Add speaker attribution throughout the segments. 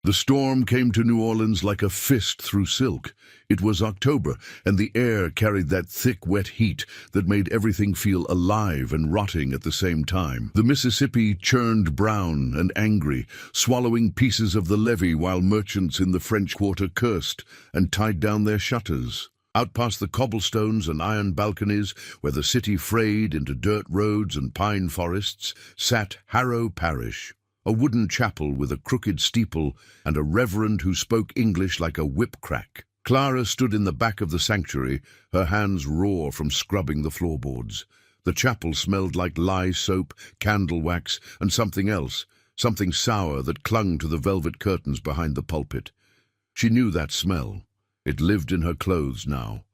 Speaker 1: The storm came to New Orleans like a fist through silk. It was October, and the air carried that thick, wet heat that made everything feel alive and rotting at the same time. The Mississippi churned brown and angry, swallowing pieces of the levee while merchants in the French Quarter cursed and tied down their shutters. Out past the cobblestones and iron balconies, where the city frayed into dirt roads and pine forests, sat Harrow Parish, a wooden chapel with a crooked steeple and a reverend who spoke English like a whip-crack. Clara stood in the back of the sanctuary, her hands raw from scrubbing the floorboards. The chapel smelled like lye soap, candle wax, and something else, something sour that clung to the velvet curtains behind the pulpit. She knew that smell. It lived in her clothes now.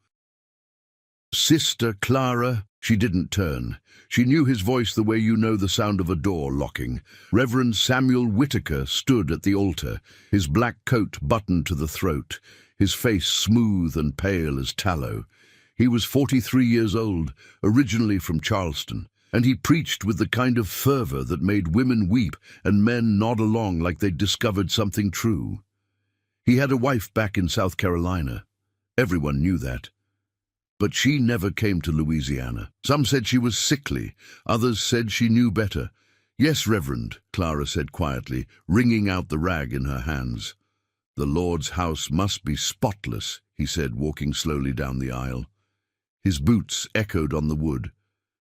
Speaker 1: "Sister Clara," she didn't turn. She knew his voice the way you know the sound of a door locking. Reverend Samuel Whitaker stood at the altar, his black coat buttoned to the throat, his face smooth and pale as tallow. He was 43 years old, originally from Charleston, and he preached with the kind of fervor that made women weep and men nod along like they'd discovered something true. He had a wife back in South Carolina. Everyone knew that. But she never came to Louisiana. Some said she was sickly, others said she knew better. "Yes, Reverend," Clara said quietly, wringing out the rag in her hands. "The Lord's house must be spotless," he said, walking slowly down the aisle. His boots echoed on the wood.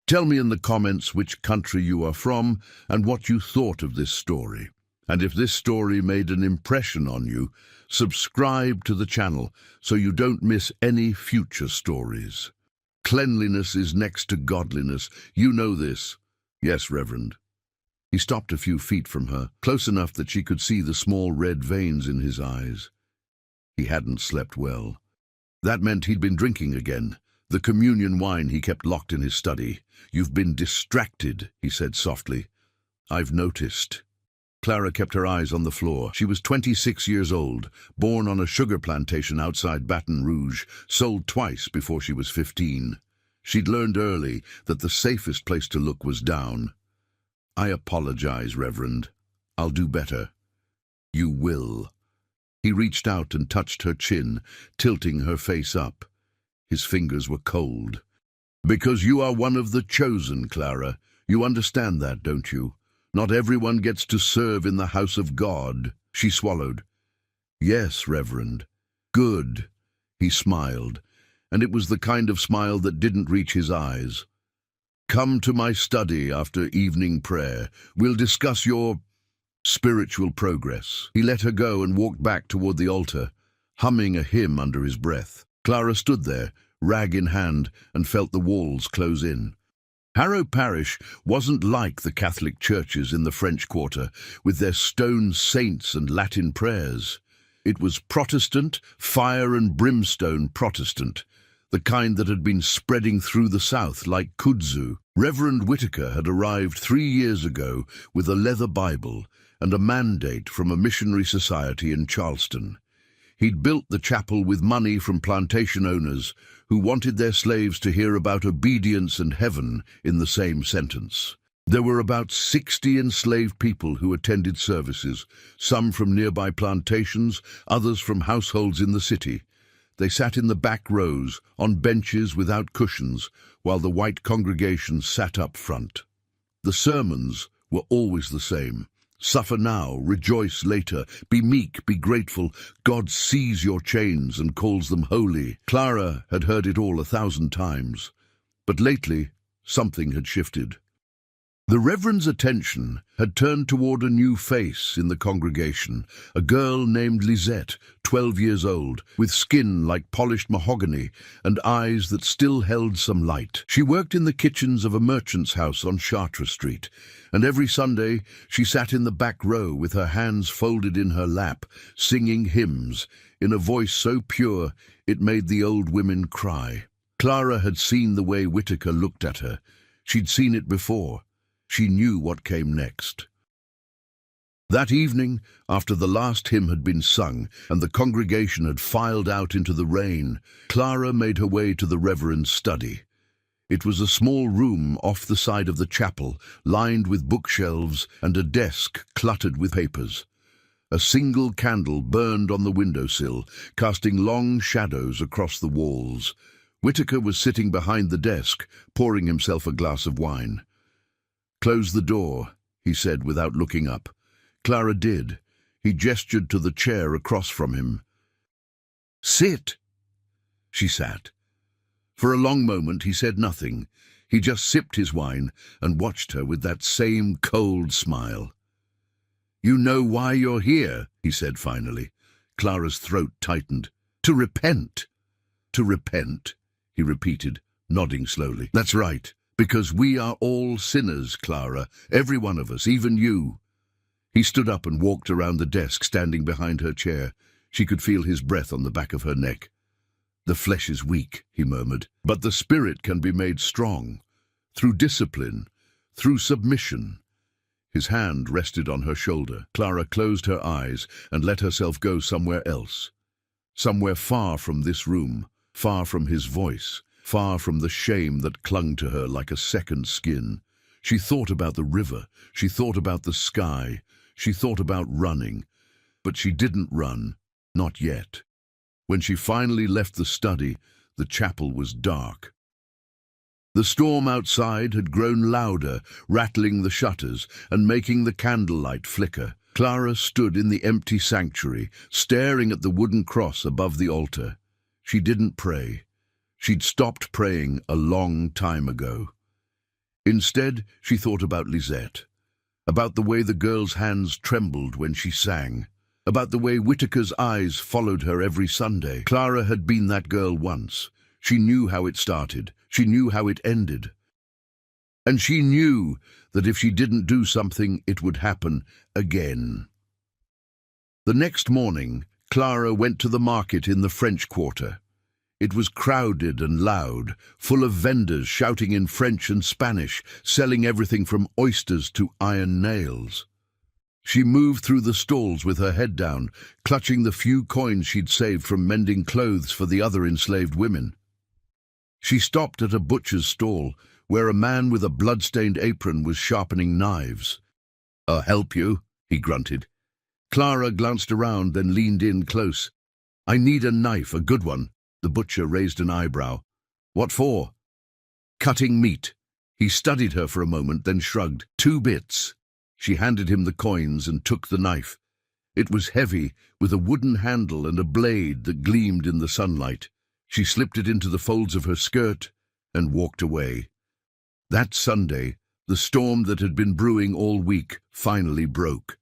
Speaker 1: "Tell me in the comments which country you are from and what you thought of this story. And if this story made an impression on you, subscribe to the channel so you don't miss any future stories. Cleanliness is next to godliness. You know this." "Yes, Reverend." He stopped a few feet from her, close enough that she could see the small red veins in his eyes. He hadn't slept well. That meant he'd been drinking again, the communion wine he kept locked in his study. "You've been distracted," he said softly. "I've noticed." Clara kept her eyes on the floor. She was 26 years old, born on a sugar plantation outside Baton Rouge, sold twice before she was 15. She'd learned early that the safest place to look was down. "I apologize, Reverend. I'll do better." "You will." He reached out and touched her chin, tilting her face up. His fingers were cold. "Because you are one of the chosen, Clara. You understand that, don't you? Not everyone gets to serve in the house of God." She swallowed. "Yes, Reverend." "Good." He smiled, and it was the kind of smile that didn't reach his eyes. "Come to my study after evening prayer. We'll discuss your spiritual progress." He let her go and walked back toward the altar, humming a hymn under his breath. Clara stood there, rag in hand, and felt the walls close in. Harrow Parish wasn't like the Catholic churches in the French Quarter, with their stone saints and Latin prayers. It was Protestant, fire and brimstone Protestant, the kind that had been spreading through the South like kudzu. Reverend Whitaker had arrived 3 years ago with a leather Bible and a mandate from a missionary society in Charleston. He'd built the chapel with money from plantation owners who wanted their slaves to hear about obedience and heaven in the same sentence. There were about 60 enslaved people who attended services, some from nearby plantations, others from households in the city. They sat in the back rows, on benches without cushions, while the white congregation sat up front. The sermons were always the same. "Suffer now, rejoice later, be meek, be grateful. God sees your chains and calls them holy." Clara had heard it all 1,000 times, but lately something had shifted. The Reverend's attention had turned toward a new face in the congregation, a girl named Lisette, 12 years old, with skin like polished mahogany and eyes that still held some light. She worked in the kitchens of a merchant's house on Chartres Street, and every Sunday she sat in the back row with her hands folded in her lap, singing hymns in a voice so pure it made the old women cry. Clara had seen the way Whitaker looked at her. She'd seen it before. She knew what came next. That evening, after the last hymn had been sung and the congregation had filed out into the rain, Clara made her way to the Reverend's study. It was a small room off the side of the chapel, lined with bookshelves and a desk cluttered with papers. A single candle burned on the windowsill, casting long shadows across the walls. Whitaker was sitting behind the desk, pouring himself a glass of wine. "Close the door," he said without looking up. Clara did. He gestured to the chair across from him. "Sit." She sat. For a long moment he said nothing. He just sipped his wine and watched her with that same cold smile. "You know why you're here," he said finally. Clara's throat tightened. "To repent." "To repent," he repeated, nodding slowly. "That's right, because we are all sinners, Clara, every one of us, even you." He stood up and walked around the desk, standing behind her chair. She could feel his breath on the back of her neck. "The flesh is weak," he murmured, "but the spirit can be made strong, through discipline, through submission." His hand rested on her shoulder. Clara closed her eyes and let herself go somewhere else. Somewhere far from this room, far from his voice, far from the shame that clung to her like a second skin. She thought about the river, she thought about the sky, she thought about running. But she didn't run, not yet. When she finally left the study, the chapel was dark. The storm outside had grown louder, rattling the shutters and making the candlelight flicker. Clara stood in the empty sanctuary, staring at the wooden cross above the altar. She didn't pray. She'd stopped praying a long time ago. Instead, she thought about Lisette, about the way the girl's hands trembled when she sang, about the way Whitaker's eyes followed her every Sunday. Clara had been that girl once. She knew how it started. She knew how it ended. And she knew that if she didn't do something, it would happen again. The next morning, Clara went to the market in the French Quarter. It was crowded and loud, full of vendors shouting in French and Spanish, selling everything from oysters to iron nails. She moved through the stalls with her head down, clutching the few coins she'd saved from mending clothes for the other enslaved women. She stopped at a butcher's stall, where a man with a blood-stained apron was sharpening knives. "I'll help you," he grunted. Clara glanced around, then leaned in close. "I need a knife, a good one." The butcher raised an eyebrow. "What for?" "Cutting meat." He studied her for a moment, then shrugged. "2 bits." She handed him the coins and took the knife. It was heavy, with a wooden handle and a blade that gleamed in the sunlight. She slipped it into the folds of her skirt and walked away. That Sunday, the storm that had been brewing all week finally broke.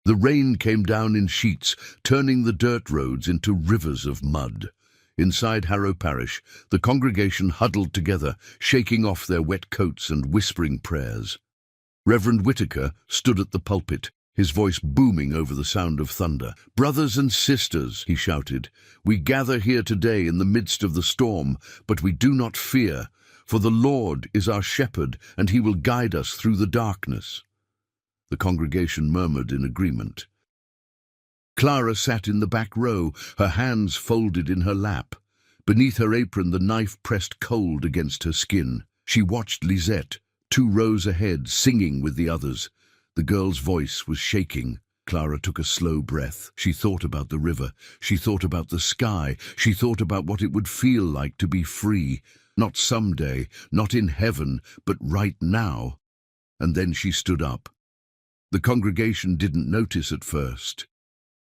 Speaker 1: The rain came down in sheets, turning the dirt roads into rivers of mud. Inside Harrow Parish, the congregation huddled together, shaking off their wet coats and whispering prayers. Reverend Whitaker stood at the pulpit, his voice booming over the sound of thunder. "Brothers and sisters," he shouted, "we gather here today in the midst of the storm, but we do not fear, for the Lord is our shepherd, and he will guide us through the darkness." The congregation murmured in agreement. Clara sat in the back row, her hands folded in her lap. Beneath her apron, the knife pressed cold against her skin. She watched Lisette, 2 rows ahead, singing with the others. The girl's voice was shaking. Clara took a slow breath. She thought about the river. She thought about the sky. She thought about what it would feel like to be free. Not someday, not in heaven, but right now. And then she stood up. The congregation didn't notice at first.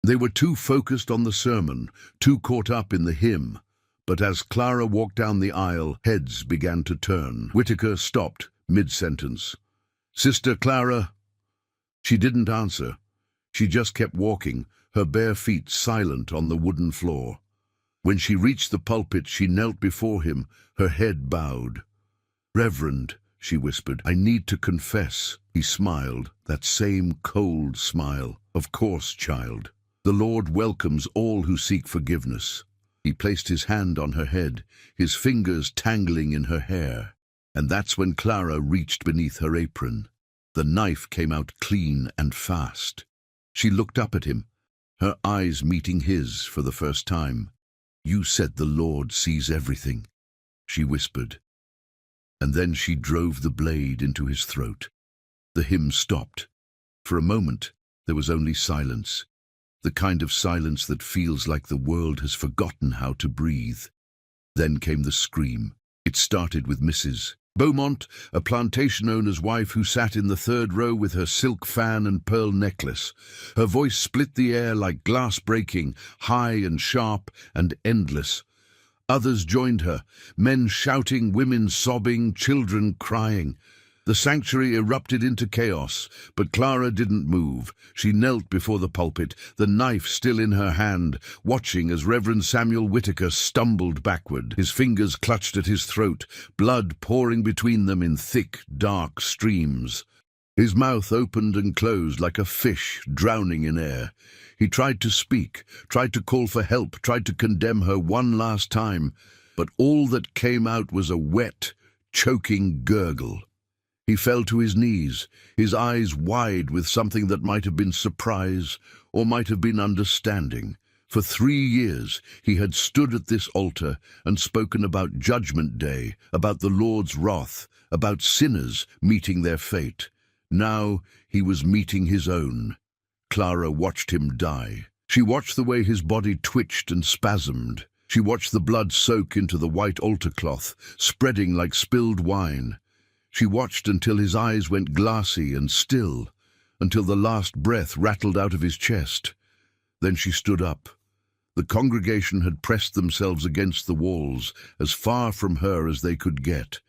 Speaker 1: They were too focused on the sermon, too caught up in the hymn. But as Clara walked down the aisle, heads began to turn. Whitaker stopped, mid-sentence. "Sister Clara?" She didn't answer. She just kept walking, her bare feet silent on the wooden floor. When she reached the pulpit, she knelt before him, her head bowed. "Reverend," she whispered, "I need to confess." He smiled, that same cold smile. "Of course, child. The Lord welcomes all who seek forgiveness." He placed his hand on her head, his fingers tangling in her hair. And that's when Clara reached beneath her apron. The knife came out clean and fast. She looked up at him, her eyes meeting his for the first time. "You said the Lord sees everything," she whispered. And then she drove the blade into his throat. The hymn stopped. For a moment, there was only silence. the kind of silence that feels like the world has forgotten how to breathe. Then came the scream. It started with Mrs. Beaumont, a plantation owner's wife who sat in the third row with her silk fan and pearl necklace. Her voice split the air like glass breaking, high and sharp and endless. Others joined her, men shouting, women sobbing, children crying. The sanctuary erupted into chaos, but Clara didn't move. She knelt before the pulpit, the knife still in her hand, watching as Reverend Samuel Whitaker stumbled backward, his fingers clutched at his throat, blood pouring between them in thick, dark streams. His mouth opened and closed like a fish drowning in air. He tried to speak, tried to call for help, tried to condemn her one last time, but all that came out was a wet, choking gurgle. He fell to his knees, his eyes wide with something that might have been surprise or might have been understanding. For 3 years he had stood at this altar and spoken about Judgment Day, about the Lord's wrath, about sinners meeting their fate. Now he was meeting his own. Clara watched him die. She watched the way his body twitched and spasmed. She watched the blood soak into the white altar cloth, spreading like spilled wine. She watched until his eyes went glassy and still, until the last breath rattled out of his chest. Then she stood up. The congregation had pressed themselves against the walls, as far from her as they could get.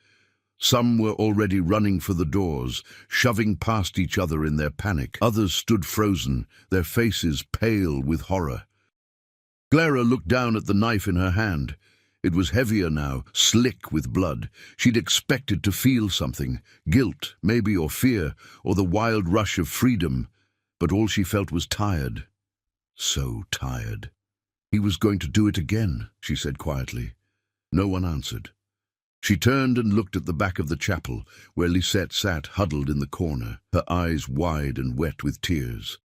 Speaker 1: Some were already running for the doors, shoving past each other in their panic. Others stood frozen, their faces pale with horror. Clara looked down at the knife in her hand. It was heavier now, slick with blood. She'd expected to feel something, guilt, maybe, or fear, or the wild rush of freedom. But all she felt was tired. So tired. He was going to do it again, she said quietly. No one answered. She turned and looked at the back of the chapel, where Lisette sat huddled in the corner, her eyes wide and wet with tears.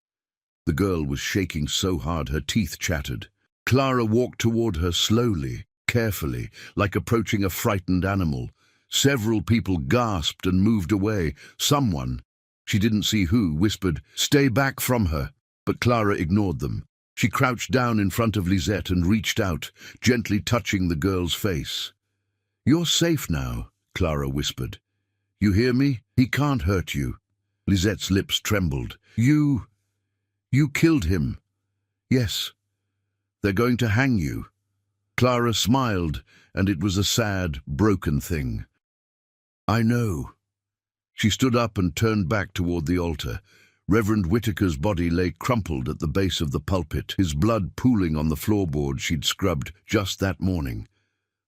Speaker 1: The girl was shaking so hard her teeth chattered. Clara walked toward her slowly, carefully, like approaching a frightened animal. Several people gasped and moved away. Someone, she didn't see who, whispered, "Stay back from her." But Clara ignored them. She crouched down in front of Lisette and reached out, gently touching the girl's face. "You're safe now," Clara whispered. "You hear me? He can't hurt you." Lisette's lips trembled. You killed him." "Yes. They're going to hang you." Clara smiled, and it was a sad, broken thing. "I know." She stood up and turned back toward the altar. Reverend Whitaker's body lay crumpled at the base of the pulpit, his blood pooling on the floorboard she'd scrubbed just that morning.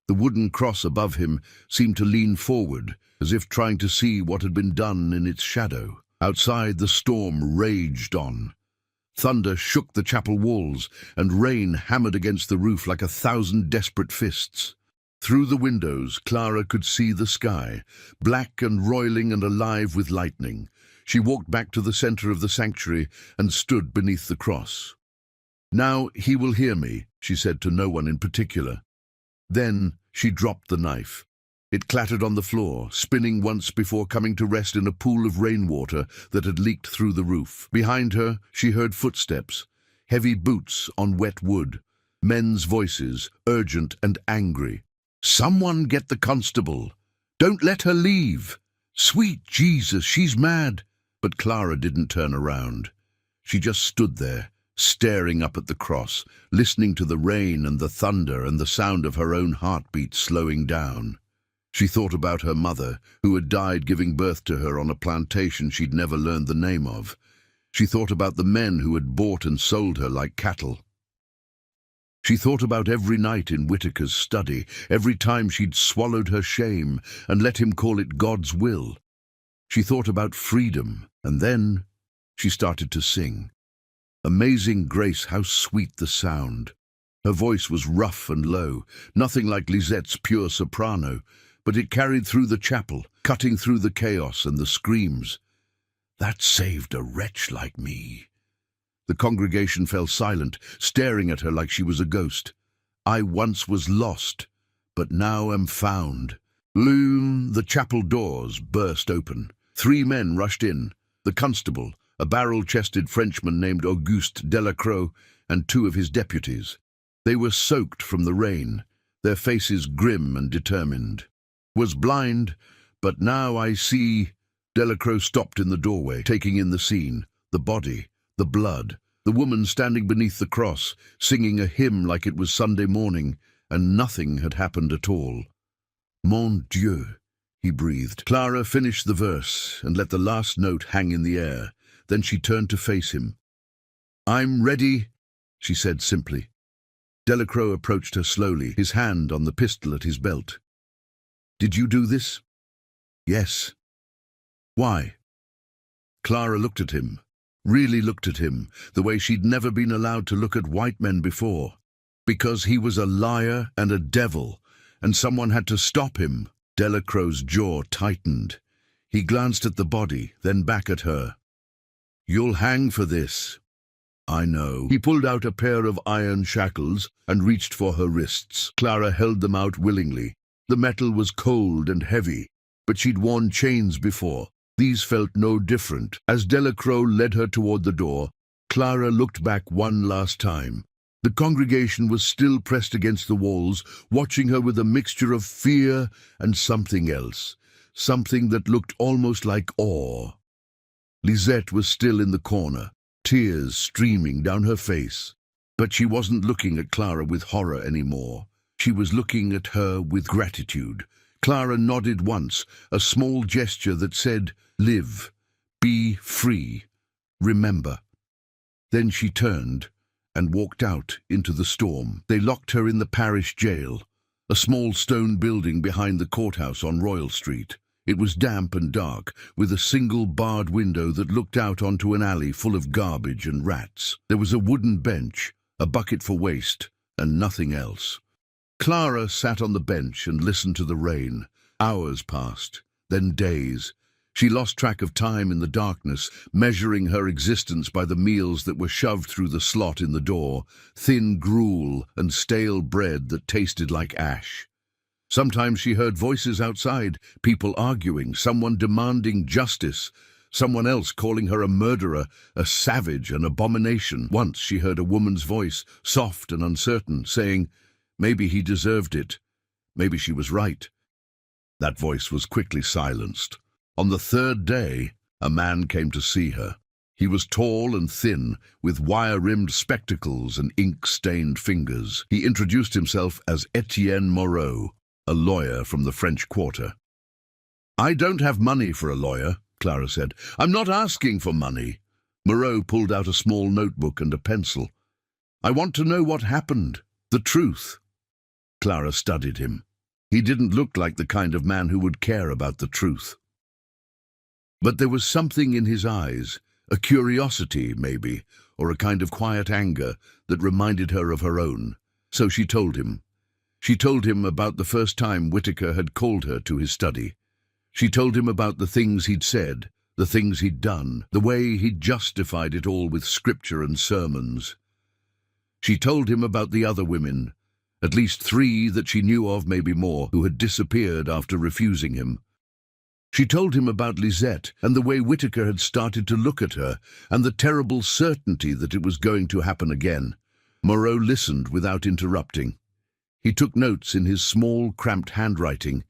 Speaker 1: The wooden cross above him seemed to lean forward, as if trying to see what had been done in its shadow. Outside, the storm raged on. Thunder shook the chapel walls, and rain hammered against the roof like 1,000 desperate fists. Through the windows, Clara could see the sky, black and roiling and alive with lightning. She walked back to the center of the sanctuary and stood beneath the cross. "Now he will hear me," she said to no one in particular. Then she dropped the knife. It clattered on the floor, spinning once before coming to rest in a pool of rainwater that had leaked through the roof. Behind her, she heard footsteps, heavy boots on wet wood, men's voices, urgent and angry. "Someone get the constable! Don't let her leave! Sweet Jesus, she's mad!" But Clara didn't turn around. She just stood there, staring up at the cross, listening to the rain and the thunder and the sound of her own heartbeat slowing down. She thought about her mother, who had died giving birth to her on a plantation she'd never learned the name of. She thought about the men who had bought and sold her like cattle. She thought about every night in Whitaker's study, every time she'd swallowed her shame and let him call it God's will. She thought about freedom, and then she started to sing. Amazing grace, how sweet the sound. Her voice was rough and low, nothing like Lisette's pure soprano, but it carried through the chapel, cutting through the chaos and the screams. "That saved a wretch like me." The congregation fell silent, staring at her like she was a ghost. "I once was lost, but now am found." Loom, the chapel doors burst open. 3 men rushed in. The constable, a barrel-chested Frenchman named Auguste Delacroix, and 2 of his deputies. They were soaked from the rain, their faces grim and determined. Was blind, but now I see. Delacroix stopped in the doorway, taking in the scene, the body, the blood, the woman standing beneath the cross, singing a hymn like it was Sunday morning, and nothing had happened at all. Mon Dieu, he breathed. Clara finished the verse and let the last note hang in the air. Then she turned to face him. I'm ready, she said simply. Delacroix approached her slowly, his hand on the pistol at his belt. Did you do this? Yes. Why? Clara looked at him, really looked at him, the way she'd never been allowed to look at white men before. Because he was a liar and a devil, and someone had to stop him. Delacroix's jaw tightened. He glanced at the body, then back at her. You'll hang for this. I know. He pulled out a pair of iron shackles and reached for her wrists. Clara held them out willingly. The metal was cold and heavy, but she'd worn chains before. These felt no different. As Delacroix led her toward the door, Clara looked back one last time. The congregation was still pressed against the walls, watching her with a mixture of fear and something else, something that looked almost like awe. Lisette was still in the corner, tears streaming down her face. But she wasn't looking at Clara with horror anymore. She was looking at her with gratitude. Clara nodded once, a small gesture that said, live, be free, remember. Then she turned and walked out into the storm. They locked her in the parish jail, a small stone building behind the courthouse on Royal Street. It was damp and dark, with a single barred window that looked out onto an alley full of garbage and rats. There was a wooden bench, a bucket for waste, and nothing else. Clara sat on the bench and listened to the rain. Hours passed, then days. She lost track of time in the darkness, measuring her existence by the meals that were shoved through the slot in the door, thin gruel and stale bread that tasted like ash. Sometimes she heard voices outside, people arguing, someone demanding justice, someone else calling her a murderer, a savage, an abomination. Once she heard a woman's voice, soft and uncertain, saying, maybe he deserved it. Maybe she was right. That voice was quickly silenced. On the 3rd day, a man came to see her. He was tall and thin, with wire-rimmed spectacles and ink-stained fingers. He introduced himself as Etienne Moreau, a lawyer from the French Quarter. I don't have money for a lawyer, Clara said. I'm not asking for money. Moreau pulled out a small notebook and a pencil. I want to know what happened, the truth. Clara studied him. He didn't look like the kind of man who would care about the truth. But there was something in his eyes, a curiosity, maybe, or a kind of quiet anger that reminded her of her own. So she told him. She told him about the first time Whitaker had called her to his study. She told him about the things he'd said, the things he'd done, the way he'd justified it all with scripture and sermons. She told him about the other women, at least 3 that she knew of, maybe more, who had disappeared after refusing him. She told him about Lisette and the way Whitaker had started to look at her and the terrible certainty that it was going to happen again. Moreau listened without interrupting. He took notes in his small, cramped handwriting,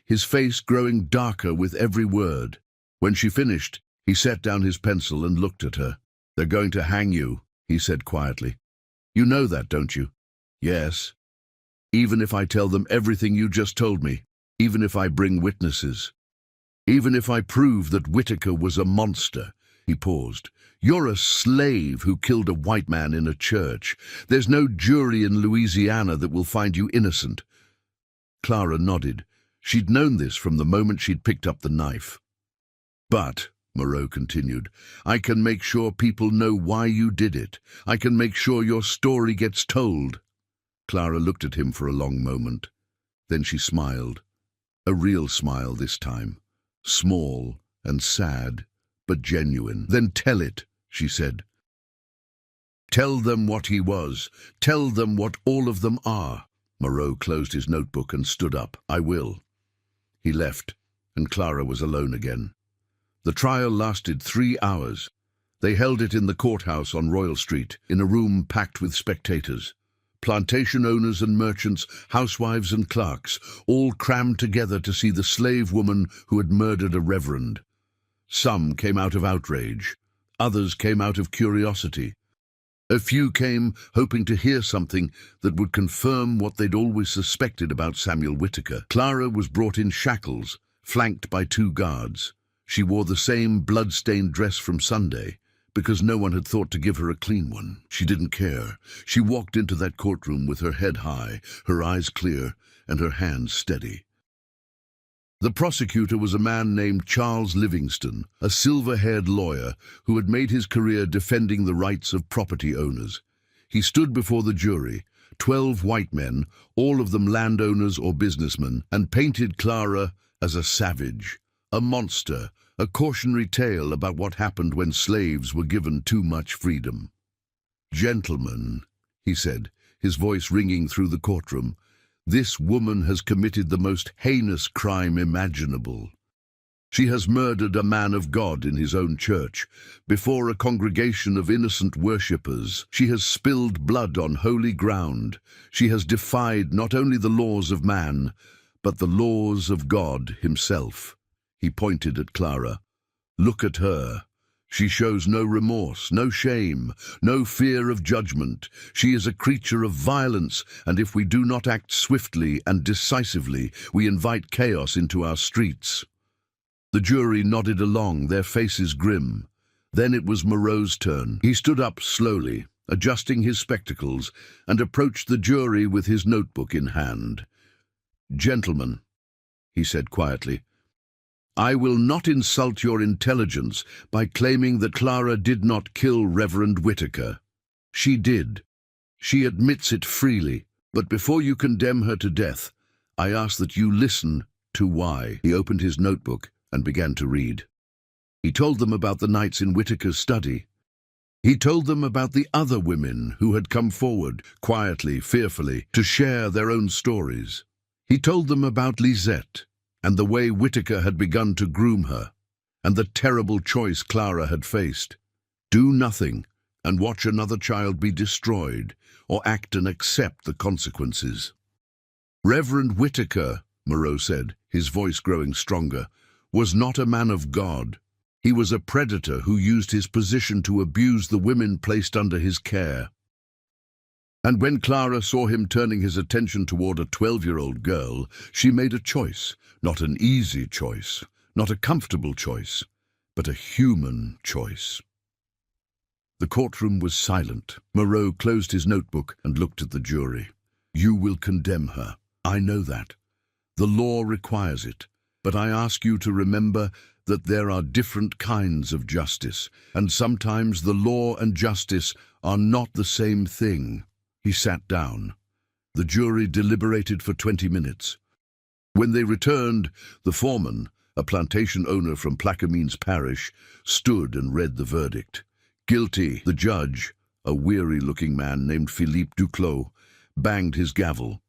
Speaker 1: his face growing darker with every word. When she finished, he set down his pencil and looked at her. They're going to hang you, he said quietly. You know that, don't you? Yes. Even if I tell them everything you just told me, even if I bring witnesses. Even if I prove that Whitaker was a monster, he paused. You're a slave who killed a white man in a church. There's no jury in Louisiana that will find you innocent. Clara nodded. She'd known this from the moment she'd picked up the knife. But, Moreau continued, I can make sure people know why you did it. I can make sure your story gets told. Clara looked at him for a long moment. Then she smiled. A real smile this time. Small and sad, but genuine. Then tell it, she said. Tell them what he was. Tell them what all of them are. Moreau closed his notebook and stood up. I will. He left, and Clara was alone again. The trial lasted 3 hours. They held it in the courthouse on Royal Street, in a room packed with spectators. Plantation owners and merchants, housewives and clerks, all crammed together to see the slave woman who had murdered a reverend. Some came out of outrage. Others came out of curiosity. A few came hoping to hear something that would confirm what they'd always suspected about Samuel Whitaker. Clara was brought in shackles, flanked by 2 guards. She wore the same blood-stained dress from Sunday, because no one had thought to give her a clean one. She didn't care. She walked into that courtroom with her head high, her eyes clear, and her hands steady. The prosecutor was a man named Charles Livingston, a silver-haired lawyer who had made his career defending the rights of property owners. He stood before the jury, 12 white men, all of them landowners or businessmen, and painted Clara as a savage, a monster, a cautionary tale about what happened when slaves were given too much freedom. "Gentlemen," he said, his voice ringing through the courtroom, "this woman has committed the most heinous crime imaginable. She has murdered a man of God in his own church, before a congregation of innocent worshippers. She has spilled blood on holy ground. She has defied not only the laws of man, but the laws of God himself." He pointed at Clara. "Look at her. She shows no remorse, no shame, no fear of judgment. She is a creature of violence, and if we do not act swiftly and decisively, we invite chaos into our streets." The jury nodded along, their faces grim. Then it was Moreau's turn. He stood up slowly, adjusting his spectacles, and approached the jury with his notebook in hand. "Gentlemen," he said quietly, "I will not insult your intelligence by claiming that Clara did not kill Reverend Whitaker. She did. She admits it freely. But before you condemn her to death, I ask that you listen to why." He opened his notebook and began to read. He told them about the nights in Whitaker's study. He told them about the other women who had come forward, quietly, fearfully, to share their own stories. He told them about Lisette, and the way Whitaker had begun to groom her, and the terrible choice Clara had faced. Do nothing and watch another child be destroyed, or act and accept the consequences. "Reverend Whitaker," Moreau said, his voice growing stronger, "was not a man of God. He was a predator who used his position to abuse the women placed under his care. And when Clara saw him turning his attention toward a 12-year-old girl, she made a choice, not an easy choice, not a comfortable choice, but a human choice." The courtroom was silent. Moreau closed his notebook and looked at the jury. "You will condemn her. I know that. The law requires it. But I ask you to remember that there are different kinds of justice, and sometimes the law and justice are not the same thing." He sat down. The jury deliberated for 20 minutes. When they returned, the foreman, a plantation owner from Plaquemines Parish, stood and read the verdict. "Guilty." The judge, a weary-looking man named Philippe Duclos, banged his gavel.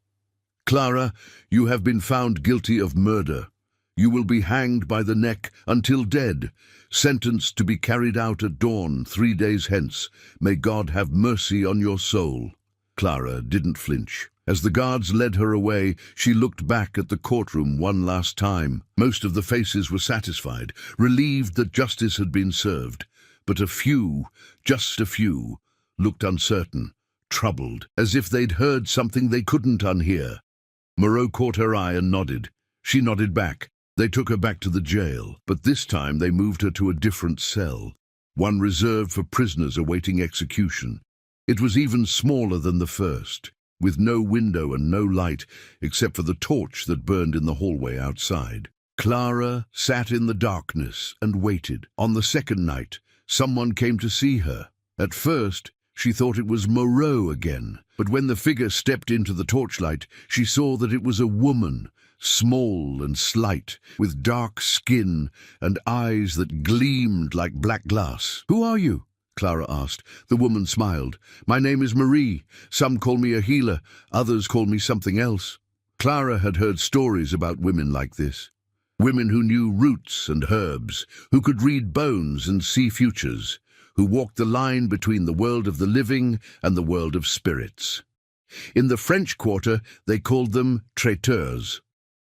Speaker 1: "Clara, you have been found guilty of murder. You will be hanged by the neck until dead, sentenced to be carried out at dawn 3 days hence. May God have mercy on your soul." Clara didn't flinch. As the guards led her away, she looked back at the courtroom one last time. Most of the faces were satisfied, relieved that justice had been served. But a few, just a few, looked uncertain, troubled, as if they'd heard something they couldn't unhear. Moreau caught her eye and nodded. She nodded back. They took her back to the jail, but this time they moved her to a different cell, one reserved for prisoners awaiting execution. It was even smaller than the first, with no window and no light except for the torch that burned in the hallway outside. Clara sat in the darkness and waited. On the second night, someone came to see her. At first, she thought it was Moreau again, but when the figure stepped into the torchlight, she saw that it was a woman, small and slight, with dark skin and eyes that gleamed like black glass. "Who are you?" Clara asked. The woman smiled. "My name is Marie. Some call me a healer, others call me something else." Clara had heard stories about women like this. Women who knew roots and herbs, who could read bones and see futures, who walked the line between the world of the living and the world of spirits. In the French Quarter, they called them traiteurs.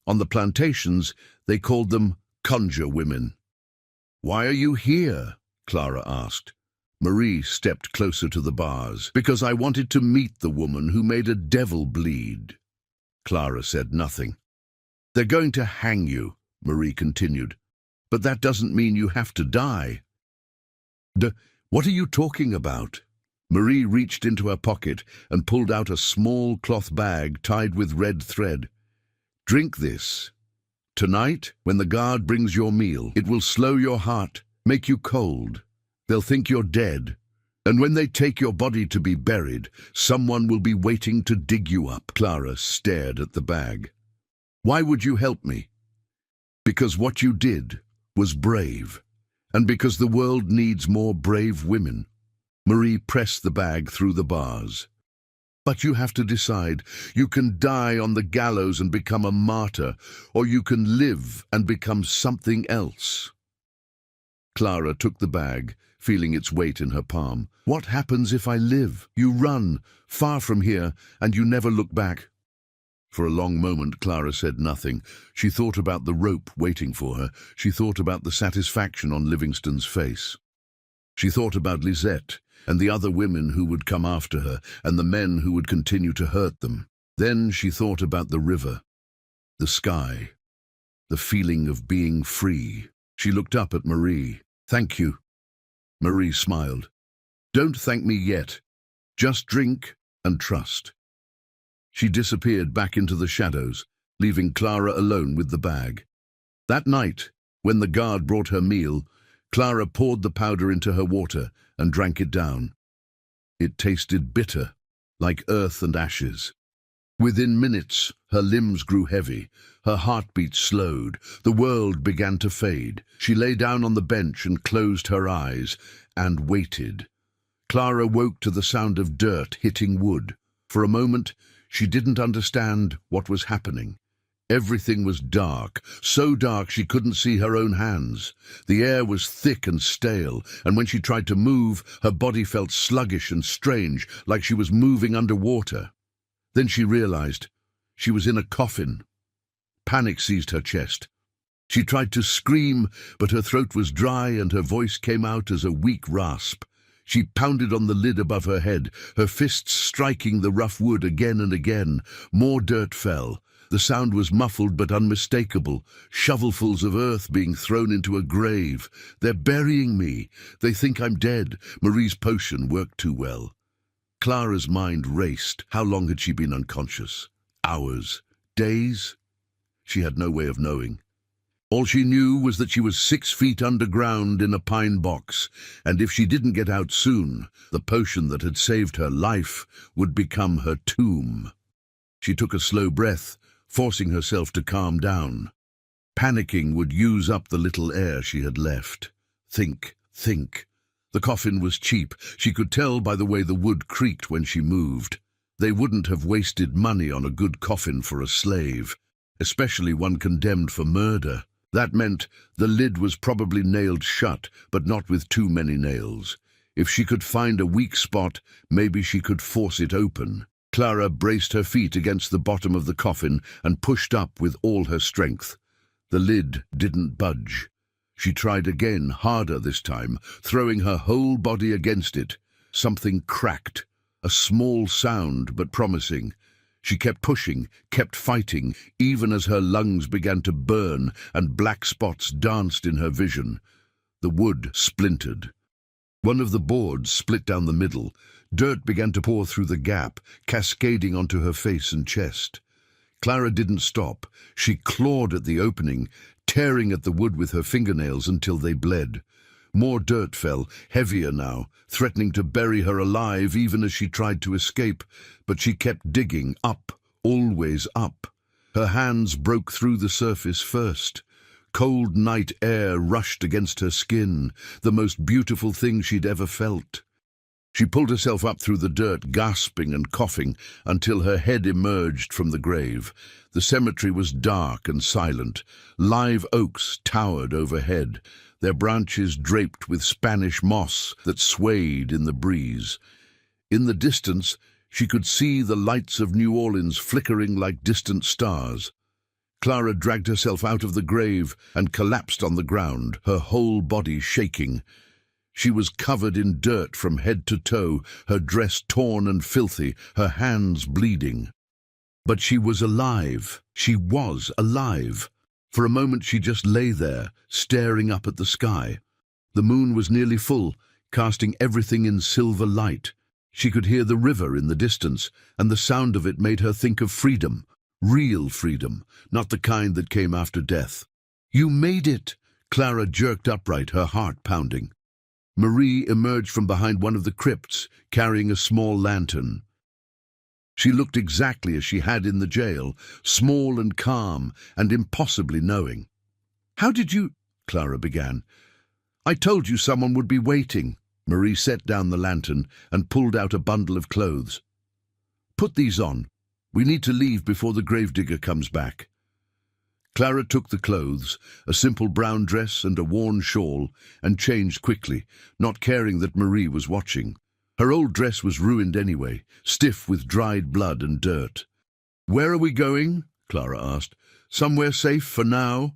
Speaker 1: On the plantations, they called them conjure women. "Why are you here?" Clara asked. Marie stepped closer to the bars. "Because I wanted to meet the woman who made a devil bleed." Clara said nothing. "They're going to hang you," Marie continued. "But that doesn't mean you have to die." What are you talking about?" Marie reached into her pocket and pulled out a small cloth bag tied with red thread. "Drink this. Tonight, when the guard brings your meal, it will slow your heart, make you cold. They'll think you're dead. And when they take your body to be buried, someone will be waiting to dig you up." Clara stared at the bag. "Why would you help me?" "Because what you did was brave, and because the world needs more brave women." Marie pressed the bag through the bars. "But you have to decide. You can die on the gallows and become a martyr, or you can live and become something else." Clara took the bag, feeling its weight in her palm. "What happens if I live? You run, far from here, and you never look back." For a long moment, Clara said nothing. She thought about the rope waiting for her. She thought about the satisfaction on Livingston's face. She thought about Lisette and the other women who would come after her and the men who would continue to hurt them. Then she thought about the river, the sky, the feeling of being free. She looked up at Marie. "Thank you." Marie smiled. "Don't thank me yet. Just drink and trust." She disappeared back into the shadows, leaving Clara alone with the bag. That night, when the guard brought her meal, Clara poured the powder into her water and drank it down. It tasted bitter, like earth and ashes. Within minutes, her limbs grew heavy, her heartbeat slowed, the world began to fade. She lay down on the bench and closed her eyes, and waited. Clara woke to the sound of dirt hitting wood. For a moment, she didn't understand what was happening. Everything was dark, so dark she couldn't see her own hands. The air was thick and stale, and when she tried to move, her body felt sluggish and strange, like she was moving underwater. Then she realized she was in a coffin. Panic seized her chest. She tried to scream, but her throat was dry and her voice came out as a weak rasp. She pounded on the lid above her head, her fists striking the rough wood again and again. More dirt fell. The sound was muffled but unmistakable, shovelfuls of earth being thrown into a grave. "They're burying me. They think I'm dead." Marie's potion worked too well. Clara's mind raced. How long had she been unconscious? Hours? Days? She had no way of knowing. All she knew was that she was 6 feet underground in a pine box, and if she didn't get out soon, the potion that had saved her life would become her tomb. She took a slow breath, forcing herself to calm down. Panicking would use up the little air she had left. Think. The coffin was cheap. She could tell by the way the wood creaked when she moved. They wouldn't have wasted money on a good coffin for a slave, especially one condemned for murder. That meant the lid was probably nailed shut, but not with too many nails. If she could find a weak spot, maybe she could force it open. Clara braced her feet against the bottom of the coffin and pushed up with all her strength. The lid didn't budge. She tried again, harder this time, throwing her whole body against it. Something cracked, a small sound but promising. She kept pushing, kept fighting, even as her lungs began to burn and black spots danced in her vision. The wood splintered. One of the boards split down the middle. Dirt began to pour through the gap, cascading onto her face and chest. Clara didn't stop. She clawed at the opening, tearing at the wood with her fingernails until they bled. More dirt fell, heavier now, threatening to bury her alive even as she tried to escape. But she kept digging, up, always up. Her hands broke through the surface first. Cold night air rushed against her skin, the most beautiful thing she'd ever felt. She pulled herself up through the dirt, gasping and coughing, until her head emerged from the grave. The cemetery was dark and silent. Live oaks towered overhead, their branches draped with Spanish moss that swayed in the breeze. In the distance, she could see the lights of New Orleans flickering like distant stars. Clara dragged herself out of the grave and collapsed on the ground, her whole body shaking. She was covered in dirt from head to toe, her dress torn and filthy, her hands bleeding. But she was alive. She was alive. For a moment she just lay there, staring up at the sky. The moon was nearly full, casting everything in silver light. She could hear the river in the distance, and the sound of it made her think of freedom. Real freedom, not the kind that came after death. "You made it!" Clara jerked upright, her heart pounding. Marie emerged from behind one of the crypts, carrying a small lantern. She looked exactly as she had in the jail, small and calm and impossibly knowing. "How did you—" Clara began. "I told you someone would be waiting." Marie set down the lantern and pulled out a bundle of clothes. "Put these on. We need to leave before the gravedigger comes back." Clara took the clothes, a simple brown dress and a worn shawl, and changed quickly, not caring that Marie was watching. Her old dress was ruined anyway, stiff with dried blood and dirt. "Where are we going?" Clara asked. "Somewhere safe for now."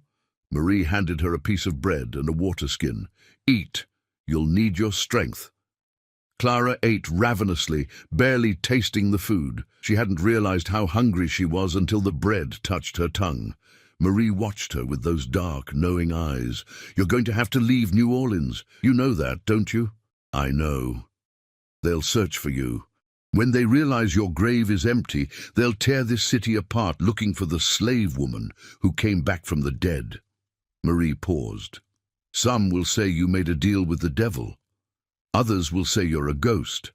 Speaker 1: Marie handed her a piece of bread and a water skin. "Eat. You'll need your strength." Clara ate ravenously, barely tasting the food. She hadn't realized how hungry she was until the bread touched her tongue. Marie watched her with those dark, knowing eyes. "You're going to have to leave New Orleans. You know that, don't you?" "I know. They'll search for you. When they realize your grave is empty, they'll tear this city apart looking for the slave woman who came back from the dead." Marie paused. "Some will say you made a deal with the devil. Others will say you're a ghost.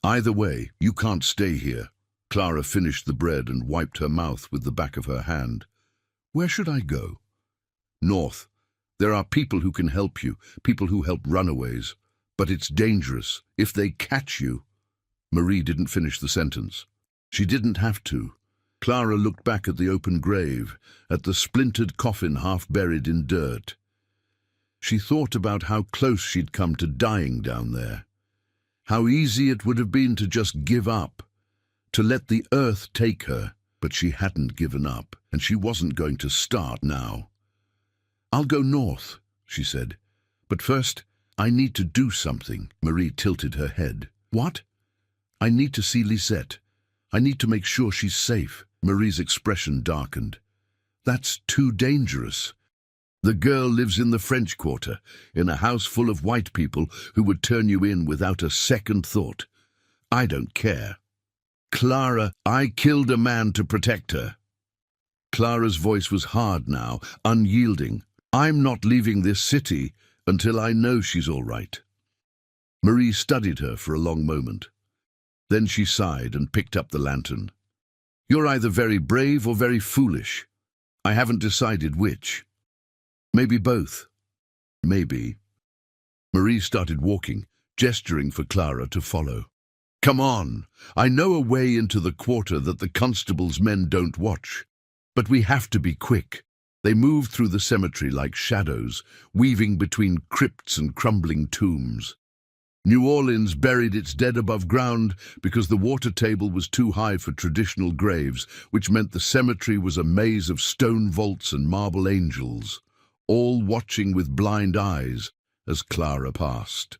Speaker 1: Either way, you can't stay here." Clara finished the bread and wiped her mouth with the back of her hand. "Where should I go?" "North. There are people who can help you, people who help runaways. But it's dangerous. If they catch you—" Marie didn't finish the sentence. She didn't have to. Clara looked back at the open grave, at the splintered coffin half buried in dirt. She thought about how close she'd come to dying down there. How easy it would have been to just give up, to let the earth take her. But she hadn't given up, and she wasn't going to start now. "I'll go north," she said. "But first, I need to do something." Marie tilted her head. "What?" "I need to see Lisette. I need to make sure she's safe." Marie's expression darkened. "That's too dangerous. The girl lives in the French Quarter, in a house full of white people who would turn you in without a second thought. I don't care. Clara, I killed a man to protect her." Clara's voice was hard now, unyielding. "I'm not leaving this city until I know she's all right." Marie studied her for a long moment. Then she sighed and picked up the lantern. "You're either very brave or very foolish. I haven't decided which. Maybe both. Maybe." Marie started walking, gesturing for Clara to follow. "Come on. I know a way into the quarter that the constable's men don't watch. But we have to be quick." They moved through the cemetery like shadows, weaving between crypts and crumbling tombs. New Orleans buried its dead above ground because the water table was too high for traditional graves, which meant the cemetery was a maze of stone vaults and marble angels, all watching with blind eyes as Clara passed.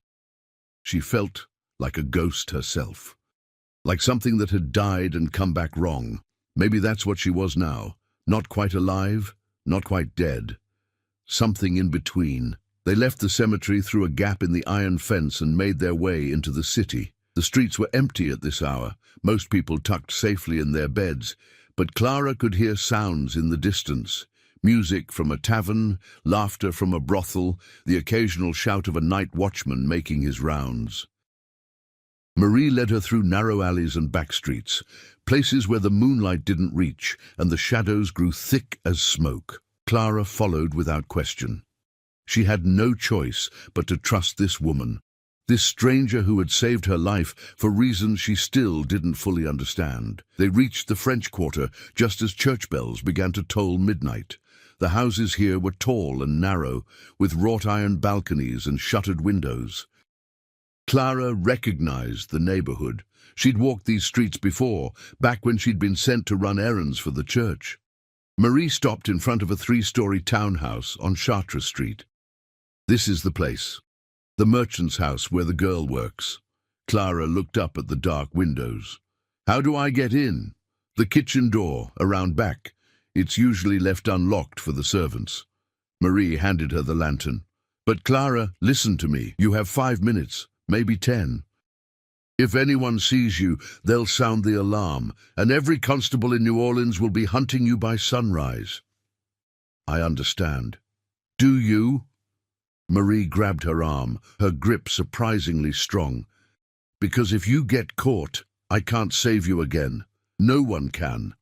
Speaker 1: She felt like a ghost herself, like something that had died and come back wrong. Maybe that's what she was now, not quite alive, not quite dead. Something in between. They left the cemetery through a gap in the iron fence and made their way into the city. The streets were empty at this hour, most people tucked safely in their beds, but Clara could hear sounds in the distance. Music from a tavern, laughter from a brothel, the occasional shout of a night watchman making his rounds. Marie led her through narrow alleys and back streets, places where the moonlight didn't reach and the shadows grew thick as smoke. Clara followed without question. She had no choice but to trust this woman. This stranger who had saved her life for reasons she still didn't fully understand. They reached the French Quarter just as church bells began to toll midnight. The houses here were tall and narrow, with wrought iron balconies and shuttered windows. Clara recognized the neighborhood. She'd walked these streets before, back when she'd been sent to run errands for the church. Marie stopped in front of a 3-story townhouse on Chartres Street. This is the place. The merchant's house where the girl works. Clara looked up at the dark windows. How do I get in? The kitchen door, around back. It's usually left unlocked for the servants. Marie handed her the lantern. But Clara, listen to me. You have 5 minutes, maybe 10. If anyone sees you, they'll sound the alarm, and every constable in New Orleans will be hunting you by sunrise. I understand. Do you? Marie grabbed her arm, her grip surprisingly strong. Because if you get caught, I can't save you again. No one can.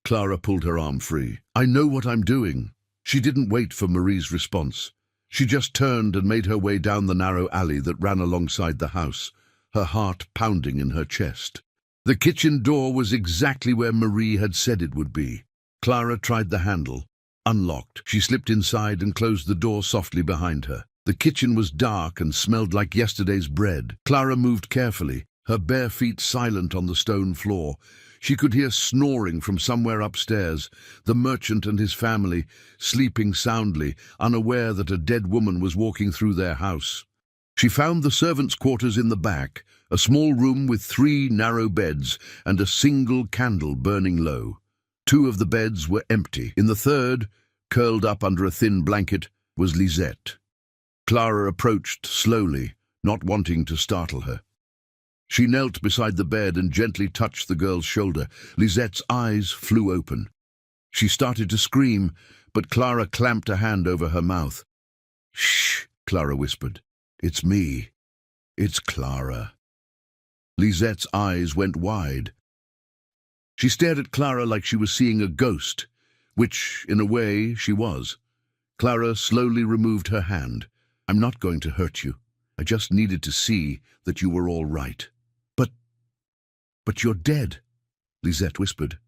Speaker 1: Clara pulled her arm free. I know what I'm doing. She didn't wait for Marie's response. She just turned and made her way down the narrow alley that ran alongside the house, her heart pounding in her chest. The kitchen door was exactly where Marie had said it would be. Clara tried the handle. Unlocked. She slipped inside and closed the door softly behind her. The kitchen was dark and smelled like yesterday's bread. Clara moved carefully, her bare feet silent on the stone floor. She could hear snoring from somewhere upstairs, the merchant and his family, sleeping soundly, unaware that a dead woman was walking through their house. She found the servants' quarters in the back, a small room with 3 narrow beds and a single candle burning low. 2 of the beds were empty. In the third, curled up under a thin blanket, was Lisette. Clara approached slowly, not wanting to startle her. She knelt beside the bed and gently touched the girl's shoulder. Lisette's eyes flew open. She started to scream, but Clara clamped a hand over her mouth. "Shh," Clara whispered. "It's me. It's Clara." Lisette's eyes went wide. She stared at Clara like she was seeing a ghost, which, in a way, she was. Clara slowly removed her hand. "I'm not going to hurt you. I just needed to see that you were all right." But you're dead," Lisette whispered.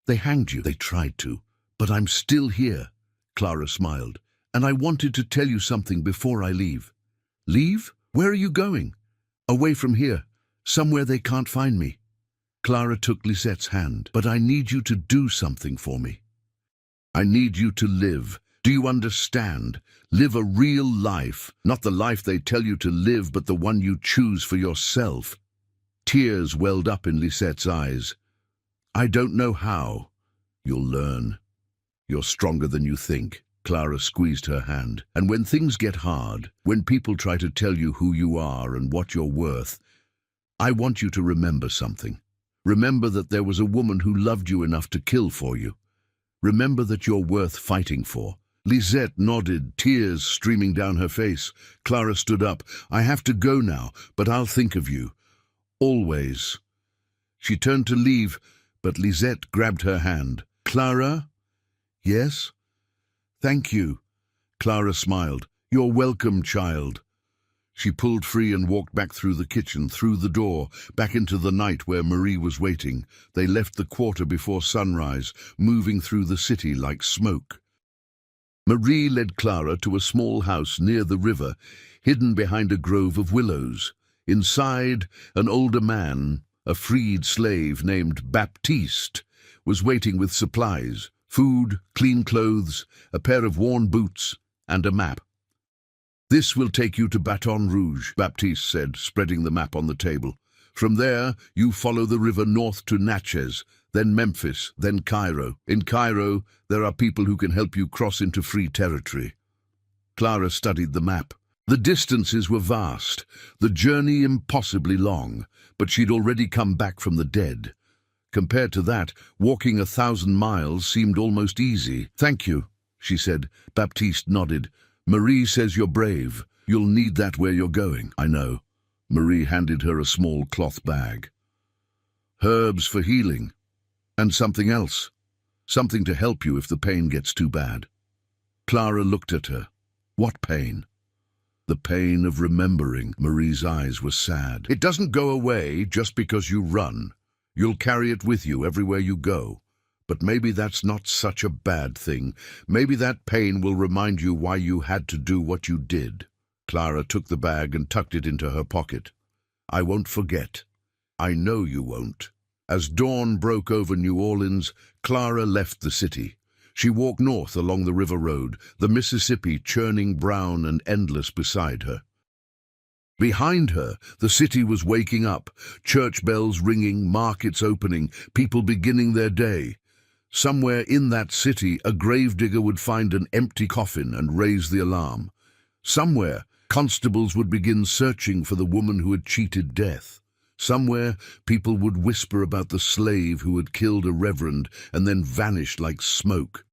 Speaker 1: "They hanged you." "They tried to. But I'm still here," Clara smiled. "And I wanted to tell you something before I leave." "Leave? Where are you going?" "Away from here. Somewhere they can't find me." Clara took Lisette's hand. "But I need you to do something for me. I need you to live. Do you understand? Live a real life, not the life they tell you to live, but the one you choose for yourself." Tears welled up in Lisette's eyes. "I don't know how. You'll learn. You're stronger than you think." Clara squeezed her hand. "And when things get hard, when people try to tell you who you are and what you're worth, I want you to remember something. Remember that there was a woman who loved you enough to kill for you. Remember that you're worth fighting for." Lisette nodded, tears streaming down her face. Clara stood up. "I have to go now, but I'll think of you. Always." She turned to leave, but Lisette grabbed her hand. "Clara?" "Yes?" "Thank you." Clara smiled. "You're welcome, child." She pulled free and walked back through the kitchen, through the door, back into the night where Marie was waiting. They left the quarter before sunrise, moving through the city like smoke. Marie led Clara to a small house near the river, hidden behind a grove of willows. Inside, an older man, a freed slave named Baptiste, was waiting with supplies, food, clean clothes, a pair of worn boots, and a map. "This will take you to Baton Rouge," Baptiste said, spreading the map on the table. "From there, you follow the river north to Natchez, then Memphis, then Cairo. In Cairo, there are people who can help you cross into free territory." Clara studied the map. The distances were vast, the journey impossibly long, but she'd already come back from the dead. Compared to that, walking 1,000 miles seemed almost easy. "Thank you," she said. Baptiste nodded. "Marie says you're brave. You'll need that where you're going." "I know." Marie handed her a small cloth bag. "Herbs for healing. And something else. Something to help you if the pain gets too bad." Clara looked at her. "What pain?" The pain of remembering. Marie's eyes were sad. It doesn't go away just because you run. You'll carry it with you everywhere you go. But maybe that's not such a bad thing. Maybe that pain will remind you why you had to do what you did. Clara took the bag and tucked it into her pocket. I won't forget. I know you won't. As dawn broke over New Orleans, Clara left the city. She walked north along the river road, the Mississippi churning brown and endless beside her. Behind her, the city was waking up, church bells ringing, markets opening, people beginning their day. Somewhere in that city, a gravedigger would find an empty coffin and raise the alarm. Somewhere, constables would begin searching for the woman who had cheated death. Somewhere, people would whisper about the slave who had killed a reverend and then vanished like smoke.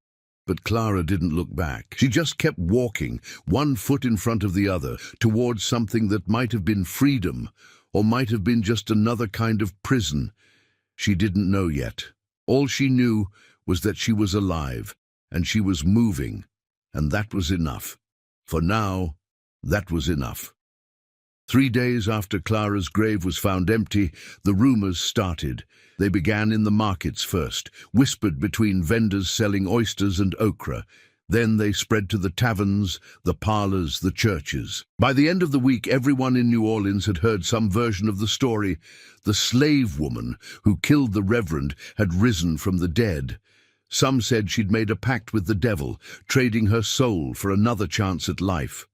Speaker 1: But Clara didn't look back. She just kept walking, one foot in front of the other, towards something that might have been freedom, or might have been just another kind of prison. She didn't know yet. All she knew was that she was alive, and she was moving, and that was enough. For now, that was enough. 3 days after Clara's grave was found empty, the rumors started. They began in the markets first, whispered between vendors selling oysters and okra. Then they spread to the taverns, the parlors, the churches. By the end of the week, everyone in New Orleans had heard some version of the story. The slave woman who killed the Reverend had risen from the dead. Some said she'd made a pact with the devil, trading her soul for another chance at life.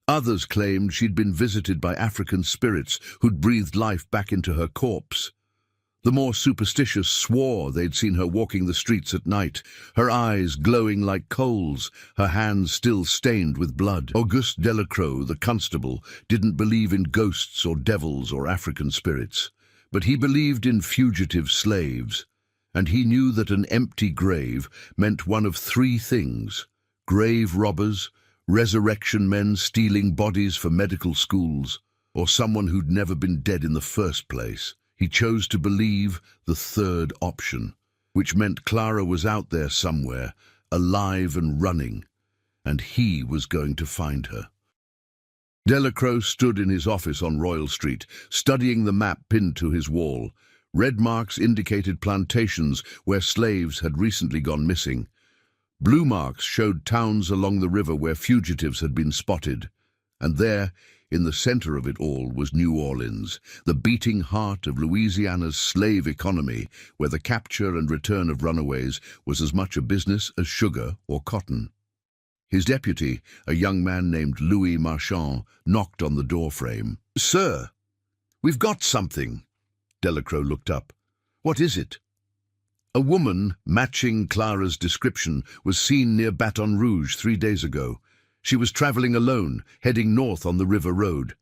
Speaker 1: Others claimed she'd been visited by African spirits who'd breathed life back into her corpse. The more superstitious swore they'd seen her walking the streets at night, her eyes glowing like coals, her hands still stained with blood. Auguste Delacroix, the constable, didn't believe in ghosts or devils or African spirits, but he believed in fugitive slaves, and he knew that an empty grave meant one of 3 things: grave robbers, resurrection men stealing bodies for medical schools, or someone who'd never been dead in the first place. He chose to believe the 3rd option, which meant Clara was out there somewhere, alive and running, and he was going to find her. Delacroix stood in his office on Royal Street, studying the map pinned to his wall. Red marks indicated plantations where slaves had recently gone missing. Blue marks showed towns along the river where fugitives had been spotted. And there, in the center of it all, was New Orleans, the beating heart of Louisiana's slave economy, where the capture and return of runaways was as much a business as sugar or cotton. His deputy, a young man named Louis Marchand, knocked on the doorframe. "Sir, we've got something." Delacroix looked up. "What is it?" A woman, matching Clara's description, was seen near Baton Rouge 3 days ago. She was traveling alone, heading north on the river road.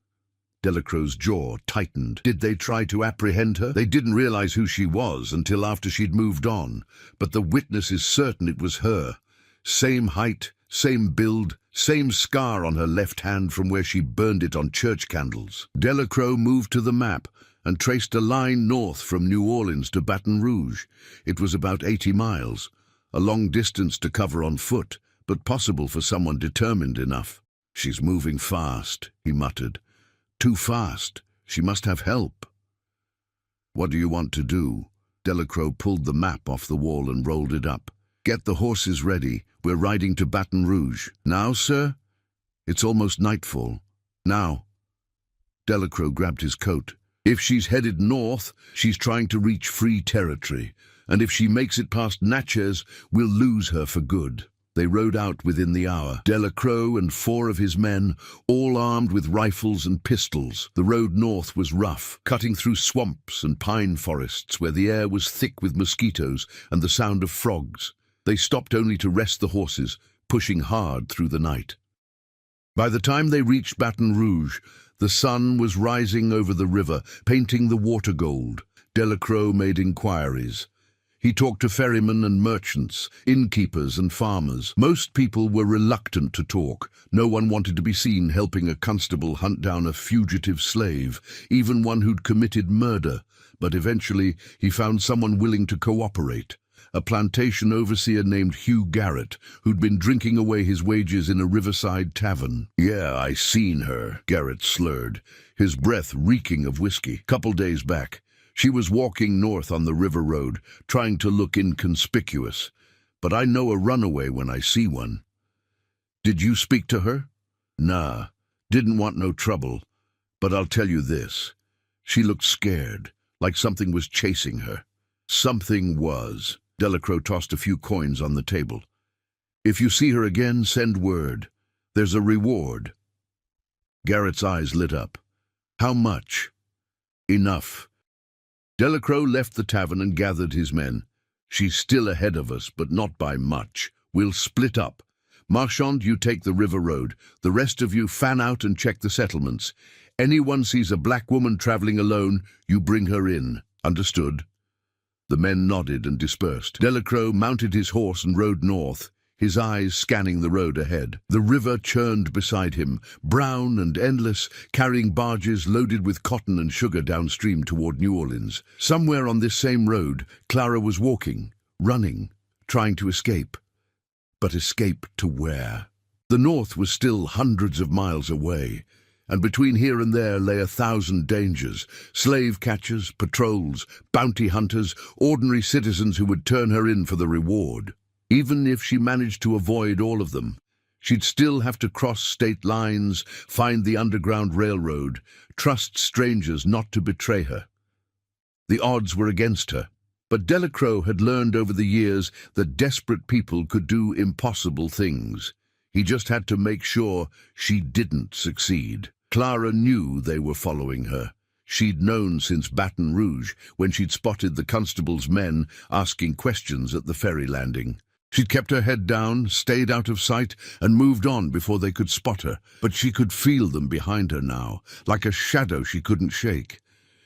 Speaker 1: Delacroix's jaw tightened. Did they try to apprehend her? They didn't realize who she was until after she'd moved on, but the witness is certain it was her. Same height, same build, same scar on her left hand from where she burned it on church candles. Delacroix moved to the map and traced a line north from New Orleans to Baton Rouge. It was about 80 miles, a long distance to cover on foot, but possible for someone determined enough. "She's moving fast," he muttered. "Too fast. She must have help." "What do you want to do?" Delacroix pulled the map off the wall and rolled it up. "Get the horses ready. We're riding to Baton Rouge." "Now, sir?" "It's almost nightfall. Now." Delacroix grabbed his coat. "If she's headed north, she's trying to reach free territory, and if she makes it past Natchez, we'll lose her for good." They rode out within the hour, Delacroix and 4 of his men, all armed with rifles and pistols. The road north was rough, cutting through swamps and pine forests where the air was thick with mosquitoes and the sound of frogs. They stopped only to rest the horses, pushing hard through the night. By the time they reached Baton Rouge, the sun was rising over the river, painting the water gold. Delacroix made inquiries. He talked to ferrymen and merchants, innkeepers and farmers. Most people were reluctant to talk. No one wanted to be seen helping a constable hunt down a fugitive slave, even one who'd committed murder. But eventually he found someone willing to cooperate. a plantation overseer named Hugh Garrett, who'd been drinking away his wages in a riverside tavern. "Yeah, I seen her," Garrett slurred, his breath reeking of whiskey. "Couple days back. She was walking north on the river road, trying to look inconspicuous. But I know a runaway when I see one." "Did you speak to her?" "Nah, didn't want no trouble. But I'll tell you this. She looked scared, like something was chasing her." "Something was." Delacroix tossed a few coins on the table. "If you see her again, send word. There's a reward." Garrett's eyes lit up. "How much?" "Enough." Delacroix left the tavern and gathered his men. "She's still ahead of us, but not by much. We'll split up. Marchand, you take the river road. The rest of you fan out and check the settlements. Anyone sees a black woman traveling alone, you bring her in. Understood?" The men nodded and dispersed. Delacroix mounted his horse and rode north, his eyes scanning the road ahead. The river churned beside him, brown and endless, carrying barges loaded with cotton and sugar downstream toward New Orleans. Somewhere on this same road, Clara was walking, running, trying to escape. But escape to where? The north was still hundreds of miles away, and between here and there lay 1,000 dangers: slave catchers, patrols, bounty hunters, ordinary citizens who would turn her in for the reward. Even if she managed to avoid all of them, she'd still have to cross state lines, find the Underground Railroad, trust strangers not to betray her. The odds were against her, but Delacroix had learned over the years that desperate people could do impossible things. He just had to make sure she didn't succeed. Clara knew they were following her. She'd known since Baton Rouge, when she'd spotted the constable's men asking questions at the ferry landing. She'd kept her head down, stayed out of sight, and moved on before they could spot her. But she could feel them behind her now, like a shadow she couldn't shake.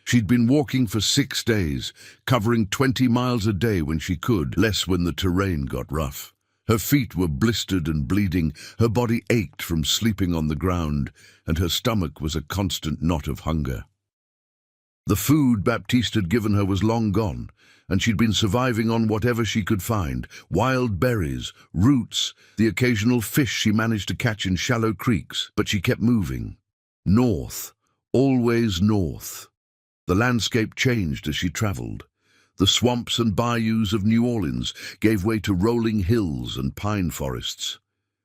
Speaker 1: She'd been walking for 6 days, covering 20 miles a day when she could, less when the terrain got rough. Her feet were blistered and bleeding, her body ached from sleeping on the ground, and her stomach was a constant knot of hunger. The food Baptiste had given her was long gone, and she'd been surviving on whatever she could find: wild berries, roots, the occasional fish she managed to catch in shallow creeks. But she kept moving. North, always north. The landscape changed as she traveled. The swamps and bayous of New Orleans gave way to rolling hills and pine forests.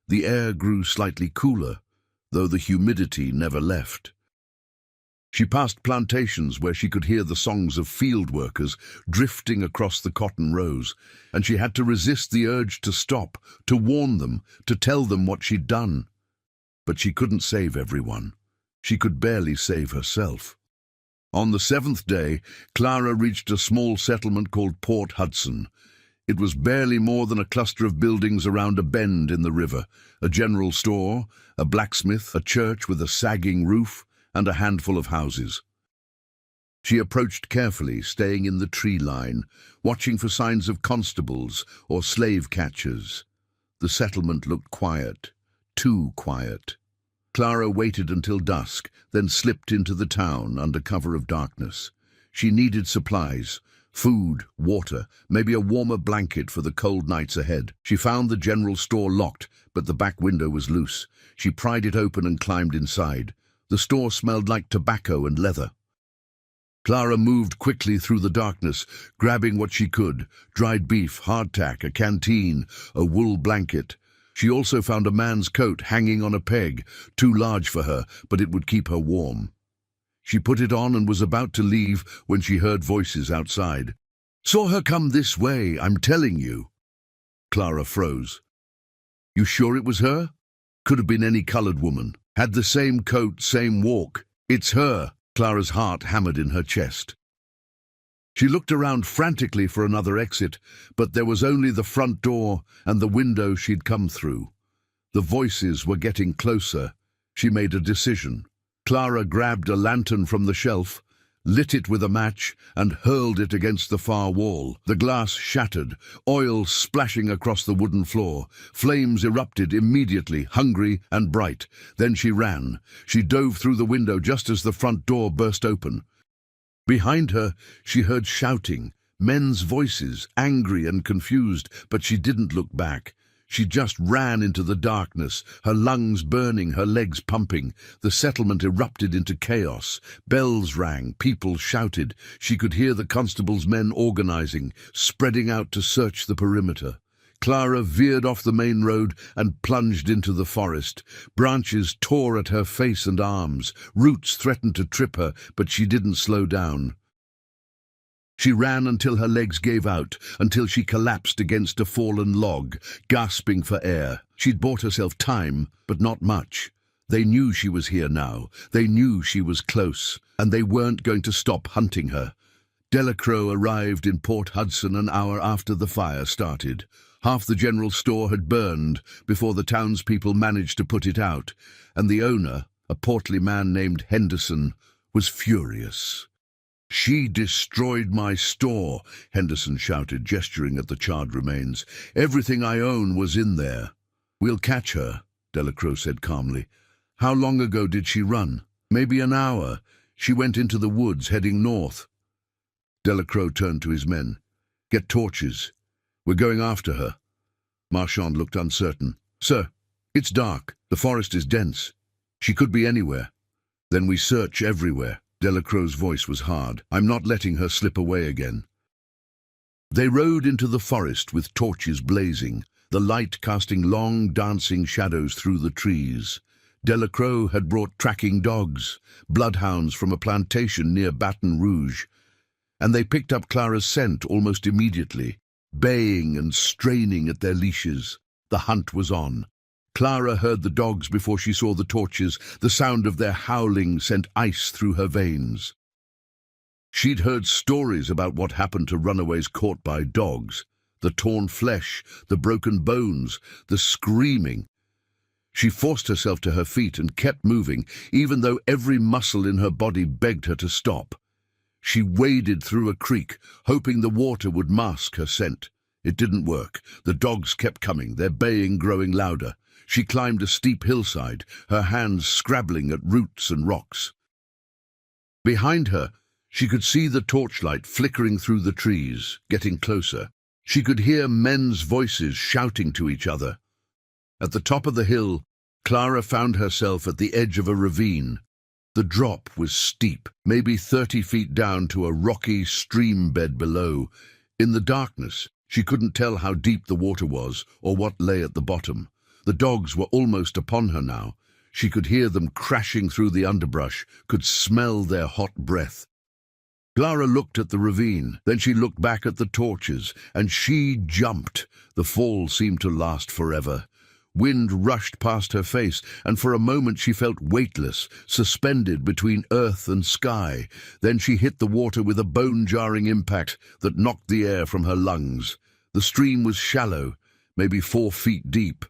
Speaker 1: The air grew slightly cooler, though the humidity never left. She passed plantations where she could hear the songs of field workers drifting across the cotton rows, and she had to resist the urge to stop, to warn them, to tell them what she'd done. But she couldn't save everyone. She could barely save herself. On the 7th day, Clara reached a small settlement called Port Hudson. It was barely more than a cluster of buildings around a bend in the river: a general store, a blacksmith, a church with a sagging roof, and a handful of houses. She approached carefully, staying in the tree line, watching for signs of constables or slave catchers. The settlement looked quiet, too quiet. Clara waited until dusk, then slipped into the town under cover of darkness. She needed supplies: food, water, maybe a warmer blanket for the cold nights ahead. She found the general store locked, but the back window was loose. She pried it open and climbed inside. The store smelled like tobacco and leather. Clara moved quickly through the darkness, grabbing what she could: dried beef, hardtack, a canteen, a wool blanket. She also found a man's coat hanging on a peg, too large for her, but it would keep her warm. She put it on and was about to leave when she heard voices outside. "Saw her come this way, I'm telling you." Clara froze. "You sure it was her?" "Could have been any colored woman. Had the same coat, same walk. It's her." Clara's heart hammered in her chest. She looked around frantically for another exit, but there was only the front door and the window she'd come through. The voices were getting closer. She made a decision. Clara grabbed a lantern from the shelf, lit it with a match, and hurled it against the far wall. The glass shattered, oil splashing across the wooden floor. Flames erupted immediately, hungry and bright. Then she ran. She dove through the window just as the front door burst open. Behind her, she heard shouting, men's voices, angry and confused, but she didn't look back. She just ran into the darkness, her lungs burning, her legs pumping. The settlement erupted into chaos. Bells rang, people shouted. She could hear the constable's men organizing, spreading out to search the perimeter. Clara veered off the main road and plunged into the forest. Branches tore at her face and arms. Roots threatened to trip her, but she didn't slow down. She ran until her legs gave out, until she collapsed against a fallen log, gasping for air. She'd bought herself time, but not much. They knew she was here now. They knew she was close, and they weren't going to stop hunting her. Delacroix arrived in Port Hudson an hour after the fire started. Half the general store had burned before the townspeople managed to put it out, and the owner, a portly man named Henderson, was furious. "She destroyed my store," Henderson shouted, gesturing at the charred remains. "Everything I own was in there." "We'll catch her," Delacroix said calmly. "How long ago did she run?" "Maybe an hour. She went into the woods, heading north." Delacroix turned to his men. "Get torches. We're going after her." Marchand looked uncertain. "Sir, it's dark. The forest is dense. She could be anywhere." "Then we search everywhere." Delacroix's voice was hard. "I'm not letting her slip away again." They rode into the forest with torches blazing, the light casting long, dancing shadows through the trees. Delacroix had brought tracking dogs, bloodhounds from a plantation near Baton Rouge, and they picked up Clara's scent almost immediately, baying and straining at their leashes. The hunt was on. Clara heard the dogs before she saw the torches. The sound of their howling sent ice through her veins. She'd heard stories about what happened to runaways caught by dogs, the torn flesh, the broken bones, the screaming. She forced herself to her feet and kept moving, even though every muscle in her body begged her to stop. She waded through a creek, hoping the water would mask her scent. It didn't work. The dogs kept coming, their baying growing louder. She climbed a steep hillside, her hands scrabbling at roots and rocks. Behind her, she could see the torchlight flickering through the trees, getting closer. She could hear men's voices shouting to each other. At the top of the hill, Clara found herself at the edge of a ravine. The drop was steep, maybe 30 feet down to a rocky stream bed below. In the darkness, she couldn't tell how deep the water was or what lay at the bottom. The dogs were almost upon her now. She could hear them crashing through the underbrush, could smell their hot breath. Clara looked at the ravine, then she looked back at the torches, and she jumped. The fall seemed to last forever. Wind rushed past her face, and for a moment she felt weightless, suspended between earth and sky. Then she hit the water with a bone-jarring impact that knocked the air from her lungs. The stream was shallow, maybe 4 feet deep.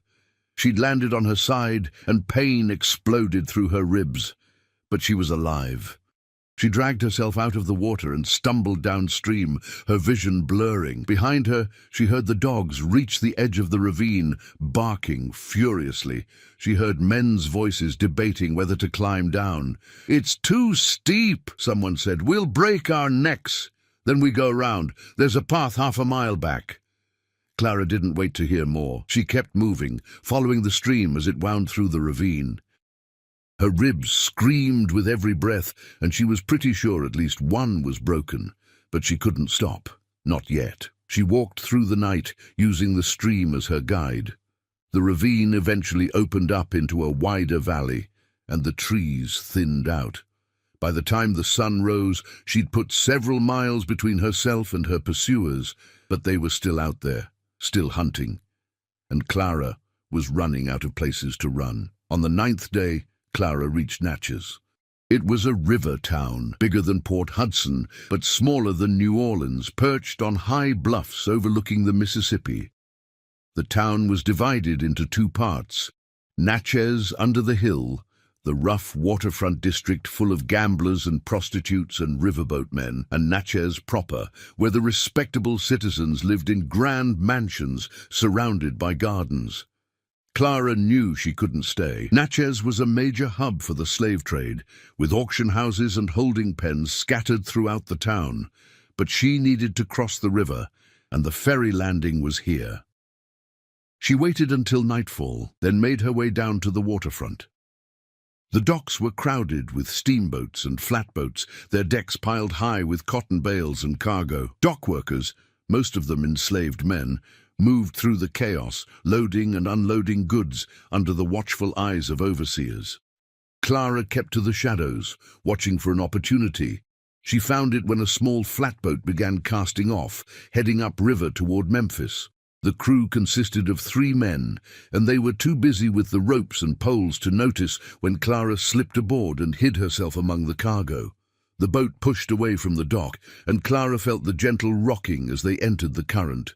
Speaker 1: She'd landed on her side, and pain exploded through her ribs. But she was alive. She dragged herself out of the water and stumbled downstream, her vision blurring. Behind her, she heard the dogs reach the edge of the ravine, barking furiously. She heard men's voices debating whether to climb down. "It's too steep," someone said. "We'll break our necks." "Then we go round. There's a path 1/2 mile back." Clara didn't wait to hear more. She kept moving, following the stream as it wound through the ravine. Her ribs screamed with every breath, and she was pretty sure at least one was broken. But she couldn't stop. Not yet. She walked through the night, using the stream as her guide. The ravine eventually opened up into a wider valley, and the trees thinned out. By the time the sun rose, she'd put several miles between herself and her pursuers, but they were still out there, still hunting. And Clara was running out of places to run. On the 9th day, Clara reached Natchez. It was a river town, bigger than Port Hudson, but smaller than New Orleans, perched on high bluffs overlooking the Mississippi. The town was divided into 2 parts. Natchez under the hill, the rough waterfront district full of gamblers and prostitutes and riverboat men, and Natchez proper, where the respectable citizens lived in grand mansions surrounded by gardens. Clara knew she couldn't stay. Natchez was a major hub for the slave trade, with auction houses and holding pens scattered throughout the town. but she needed to cross the river, and the ferry landing was here. She waited until nightfall, then made her way down to the waterfront. The docks were crowded with steamboats and flatboats, their decks piled high with cotton bales and cargo. Dock workers, most of them enslaved men, moved through the chaos, loading and unloading goods under the watchful eyes of overseers. Clara kept to the shadows, watching for an opportunity. She found it when a small flatboat began casting off, heading upriver toward Memphis. The crew consisted of 3 men, and they were too busy with the ropes and poles to notice when Clara slipped aboard and hid herself among the cargo. The boat pushed away from the dock, and Clara felt the gentle rocking as they entered the current.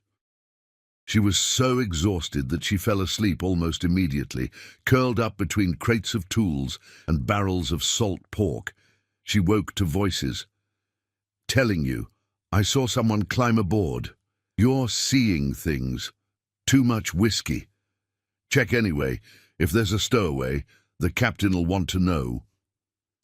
Speaker 1: She was so exhausted that she fell asleep almost immediately, curled up between crates of tools and barrels of salt pork. She woke to voices. "Telling you, I saw someone climb aboard. You're seeing things. Too much whiskey. Check anyway. If there's a stowaway, the captain'll want to know."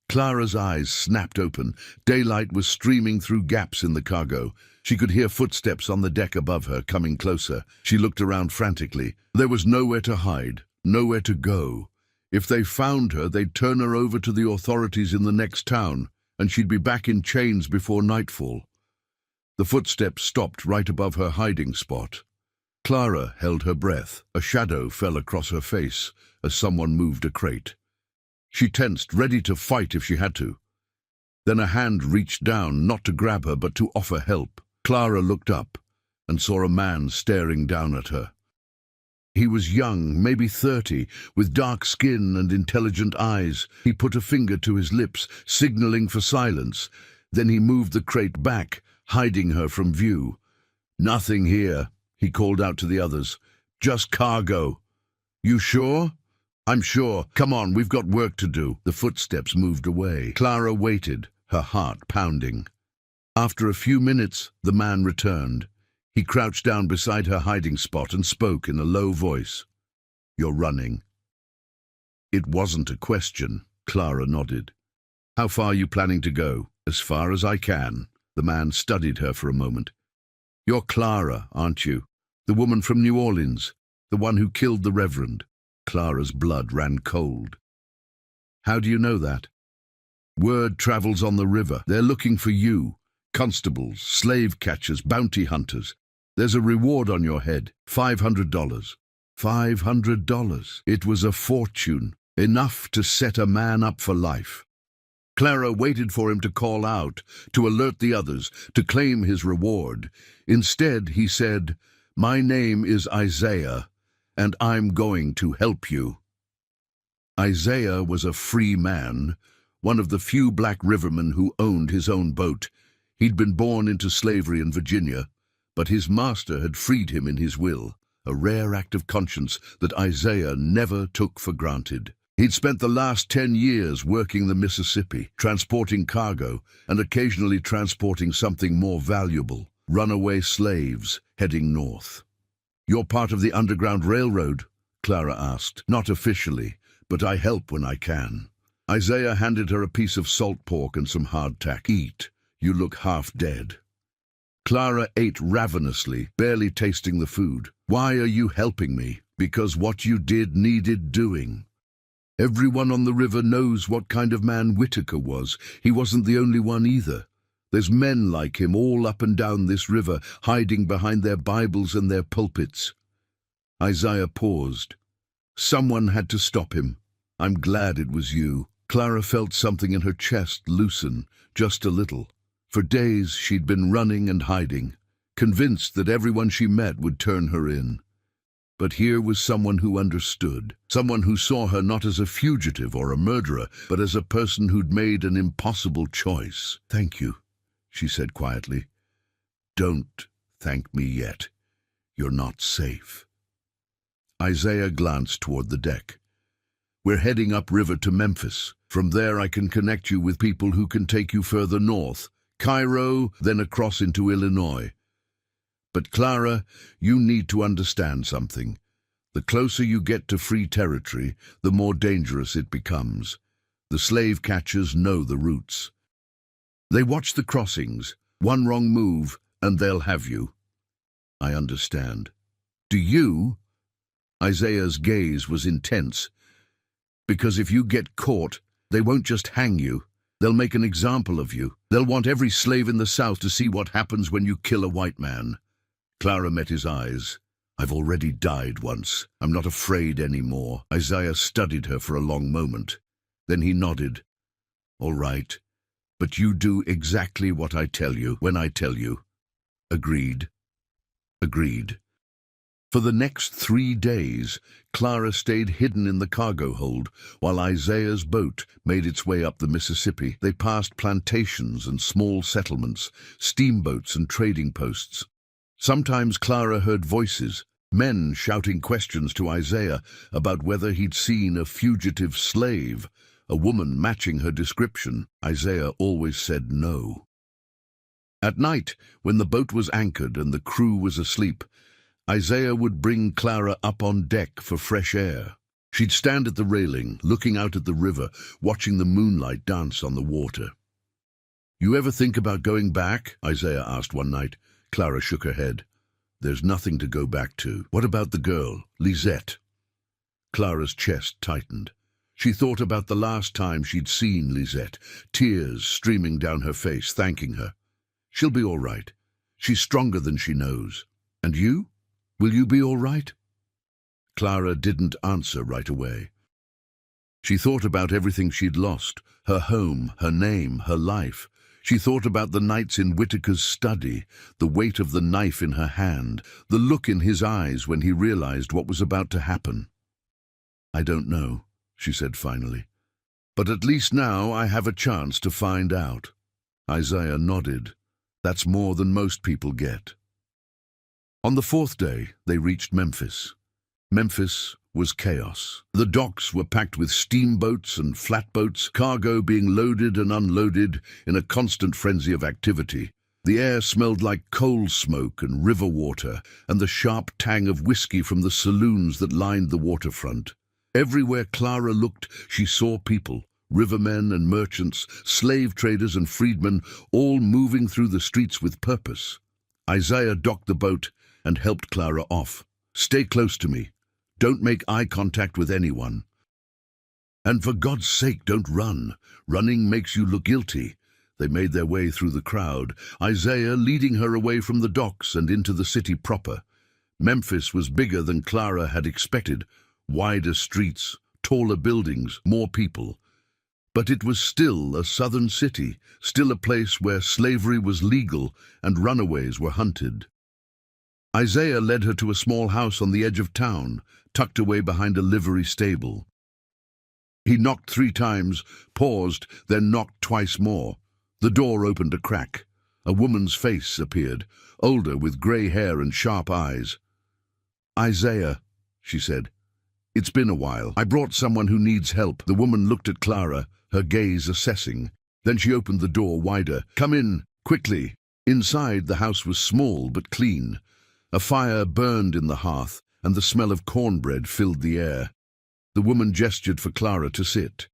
Speaker 1: Clara's eyes snapped open. Daylight was streaming through gaps in the cargo. She could hear footsteps on the deck above her, coming closer. She looked around frantically. There was nowhere to hide, nowhere to go. If they found her, they'd turn her over to the authorities in the next town, and she'd be back in chains before nightfall. The footsteps stopped right above her hiding spot. Clara held her breath. A shadow fell across her face as someone moved a crate. She tensed, ready to fight if she had to. Then a hand reached down, not to grab her, but to offer help. Clara looked up and saw a man staring down at her. He was young, maybe 30, with dark skin and intelligent eyes. He put a finger to his lips, signaling for silence. Then he moved the crate back, hiding her from view. "Nothing here," he called out to the others. "Just cargo." "You sure?" "I'm sure. Come on, we've got work to do." The footsteps moved away. Clara waited, her heart pounding. After a few minutes, the man returned. He crouched down beside her hiding spot and spoke in a low voice. "You're running." It wasn't a question. Clara nodded. "How far are you planning to go?" "As far as I can." The man studied her for a moment. "You're Clara, aren't you? The woman from New Orleans, the one who killed the Reverend." Clara's blood ran cold. "How do you know that?" "Word travels on the river. They're looking for you. Constables, slave catchers, bounty hunters. There's a reward on your head, $500. $500. It was a fortune, enough to set a man up for life. Clara waited for him to call out, to alert the others, to claim his reward. Instead, he said, "My name is Isaiah, and I'm going to help you." Isaiah was a free man, one of the few black rivermen who owned his own boat. He'd been born into slavery in Virginia, but his master had freed him in his will, a rare act of conscience that Isaiah never took for granted. He'd spent the last 10 years working the Mississippi, transporting cargo, and occasionally transporting something more valuable, runaway slaves heading north. "You're part of the Underground Railroad?" Clara asked. "Not officially, but I help when I can." Isaiah handed her a piece of salt pork and some hardtack. "Eat. You look half dead." Clara ate ravenously, barely tasting the food. "Why are you helping me?" "Because what you did needed doing. Everyone on the river knows what kind of man Whitaker was. He wasn't the only one either. There's men like him all up and down this river, hiding behind their Bibles and their pulpits." Isaiah paused. "Someone had to stop him. I'm glad it was you." Clara felt something in her chest loosen, just a little. For days she'd been running and hiding, convinced that everyone she met would turn her in. But here was someone who understood, someone who saw her not as a fugitive or a murderer, but as a person who'd made an impossible choice. "Thank you," she said quietly. "Don't thank me yet. You're not safe." Isaiah glanced toward the deck. "We're heading upriver to Memphis. From there I can connect you with people who can take you further north, Cairo, then across into Illinois. But Clara, you need to understand something. The closer you get to free territory, the more dangerous it becomes. The slave catchers know the routes." They watched the crossings, One wrong move, and they'll have you. I understand. Do you? Isaiah's gaze was intense. Because if you get caught, they won't just hang you. They'll make an example of you. They'll want every slave in the South to see what happens when you kill a white man. Clara met his eyes. I've already died once. I'm not afraid anymore. Isaiah studied her for a long moment. Then he nodded. All right, but you do exactly what I tell you when I tell you. Agreed. Agreed. For the next 3 days, Clara stayed hidden in the cargo hold while Isaiah's boat made its way up the Mississippi. They passed plantations and small settlements, steamboats and trading posts. Sometimes Clara heard voices, men shouting questions to Isaiah about whether he'd seen a fugitive slave, a woman matching her description. Isaiah always said no. At night, when the boat was anchored and the crew was asleep, Isaiah would bring Clara up on deck for fresh air. She'd stand at the railing, looking out at the river, watching the moonlight dance on the water. You ever think about going back? Isaiah asked one night. Clara shook her head. There's nothing to go back to. What about the girl, Lisette? Clara's chest tightened. She thought about the last time she'd seen Lisette, tears streaming down her face, thanking her. She'll be all right. She's stronger than she knows. And you? Will you be all right? Clara didn't answer right away. She thought about everything she'd lost, her home, her name, her life. She thought about the nights in Whitaker's study, the weight of the knife in her hand, the look in his eyes when he realized what was about to happen. I don't know, she said finally. But at least now I have a chance to find out. Isaiah nodded. That's more than most people get. On the 4th day, they reached Memphis. Memphis was chaos. The docks were packed with steamboats and flatboats, cargo being loaded and unloaded in a constant frenzy of activity. The air smelled like coal smoke and river water, and the sharp tang of whiskey from the saloons that lined the waterfront. Everywhere Clara looked, she saw people, rivermen and merchants, slave traders and freedmen, all moving through the streets with purpose. Isaiah docked the boat and helped Clara off. Stay close to me. Don't make eye contact with anyone. And for God's sake, don't run. Running makes you look guilty. They made their way through the crowd, Isaiah leading her away from the docks and into the city proper. Memphis was bigger than Clara had expected. Wider streets, taller buildings, more people. But it was still a southern city, still a place where slavery was legal and runaways were hunted. Isaiah led her to a small house on the edge of town, tucked away behind a livery stable. He knocked 3 times, paused, then knocked twice more. The door opened a crack. A woman's face appeared, older with grey hair and sharp eyes. Isaiah, she said. It's been a while. I brought someone who needs help. The woman looked at Clara, her gaze assessing. Then she opened the door wider. Come in, quickly. Inside, the house was small but clean. A fire burned in the hearth, and the smell of cornbread filled the air. The woman gestured for Clara to sit.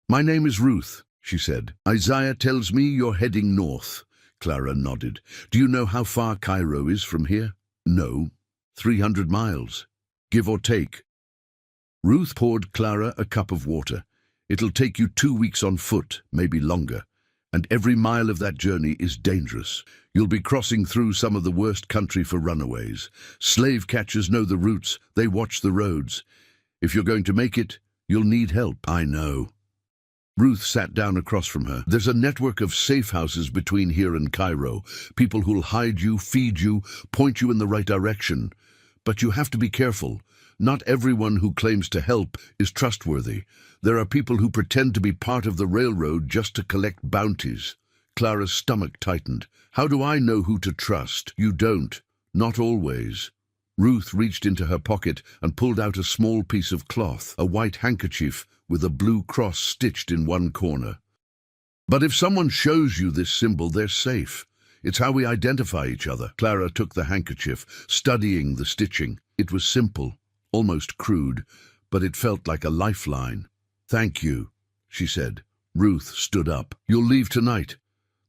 Speaker 1: My name is Ruth, she said. Isaiah tells me you're heading north. Clara nodded. Do you know how far Cairo is from here? No. 300 miles. Give or take. Ruth poured Clara a cup of water. It'll take you 2 weeks on foot, maybe longer. And every mile of that journey is dangerous. You'll be crossing through some of the worst country for runaways. Slave catchers know the routes, they watch the roads. If you're going to make it, you'll need help. I know. Ruth sat down across from her. There's a network of safe houses between here and Cairo. People who'll hide you, feed you, point you in the right direction. But you have to be careful. Not everyone who claims to help is trustworthy. There are people who pretend to be part of the railroad just to collect bounties. Clara's stomach tightened. How do I know who to trust? You don't. Not always. Ruth reached into her pocket and pulled out a small piece of cloth, a white handkerchief with a blue cross stitched in one corner. But if someone shows you this symbol, they're safe. It's how we identify each other. Clara took the handkerchief, studying the stitching. It was simple, almost crude, but it felt like a lifeline. Thank you, she said. Ruth stood up. You'll leave tonight.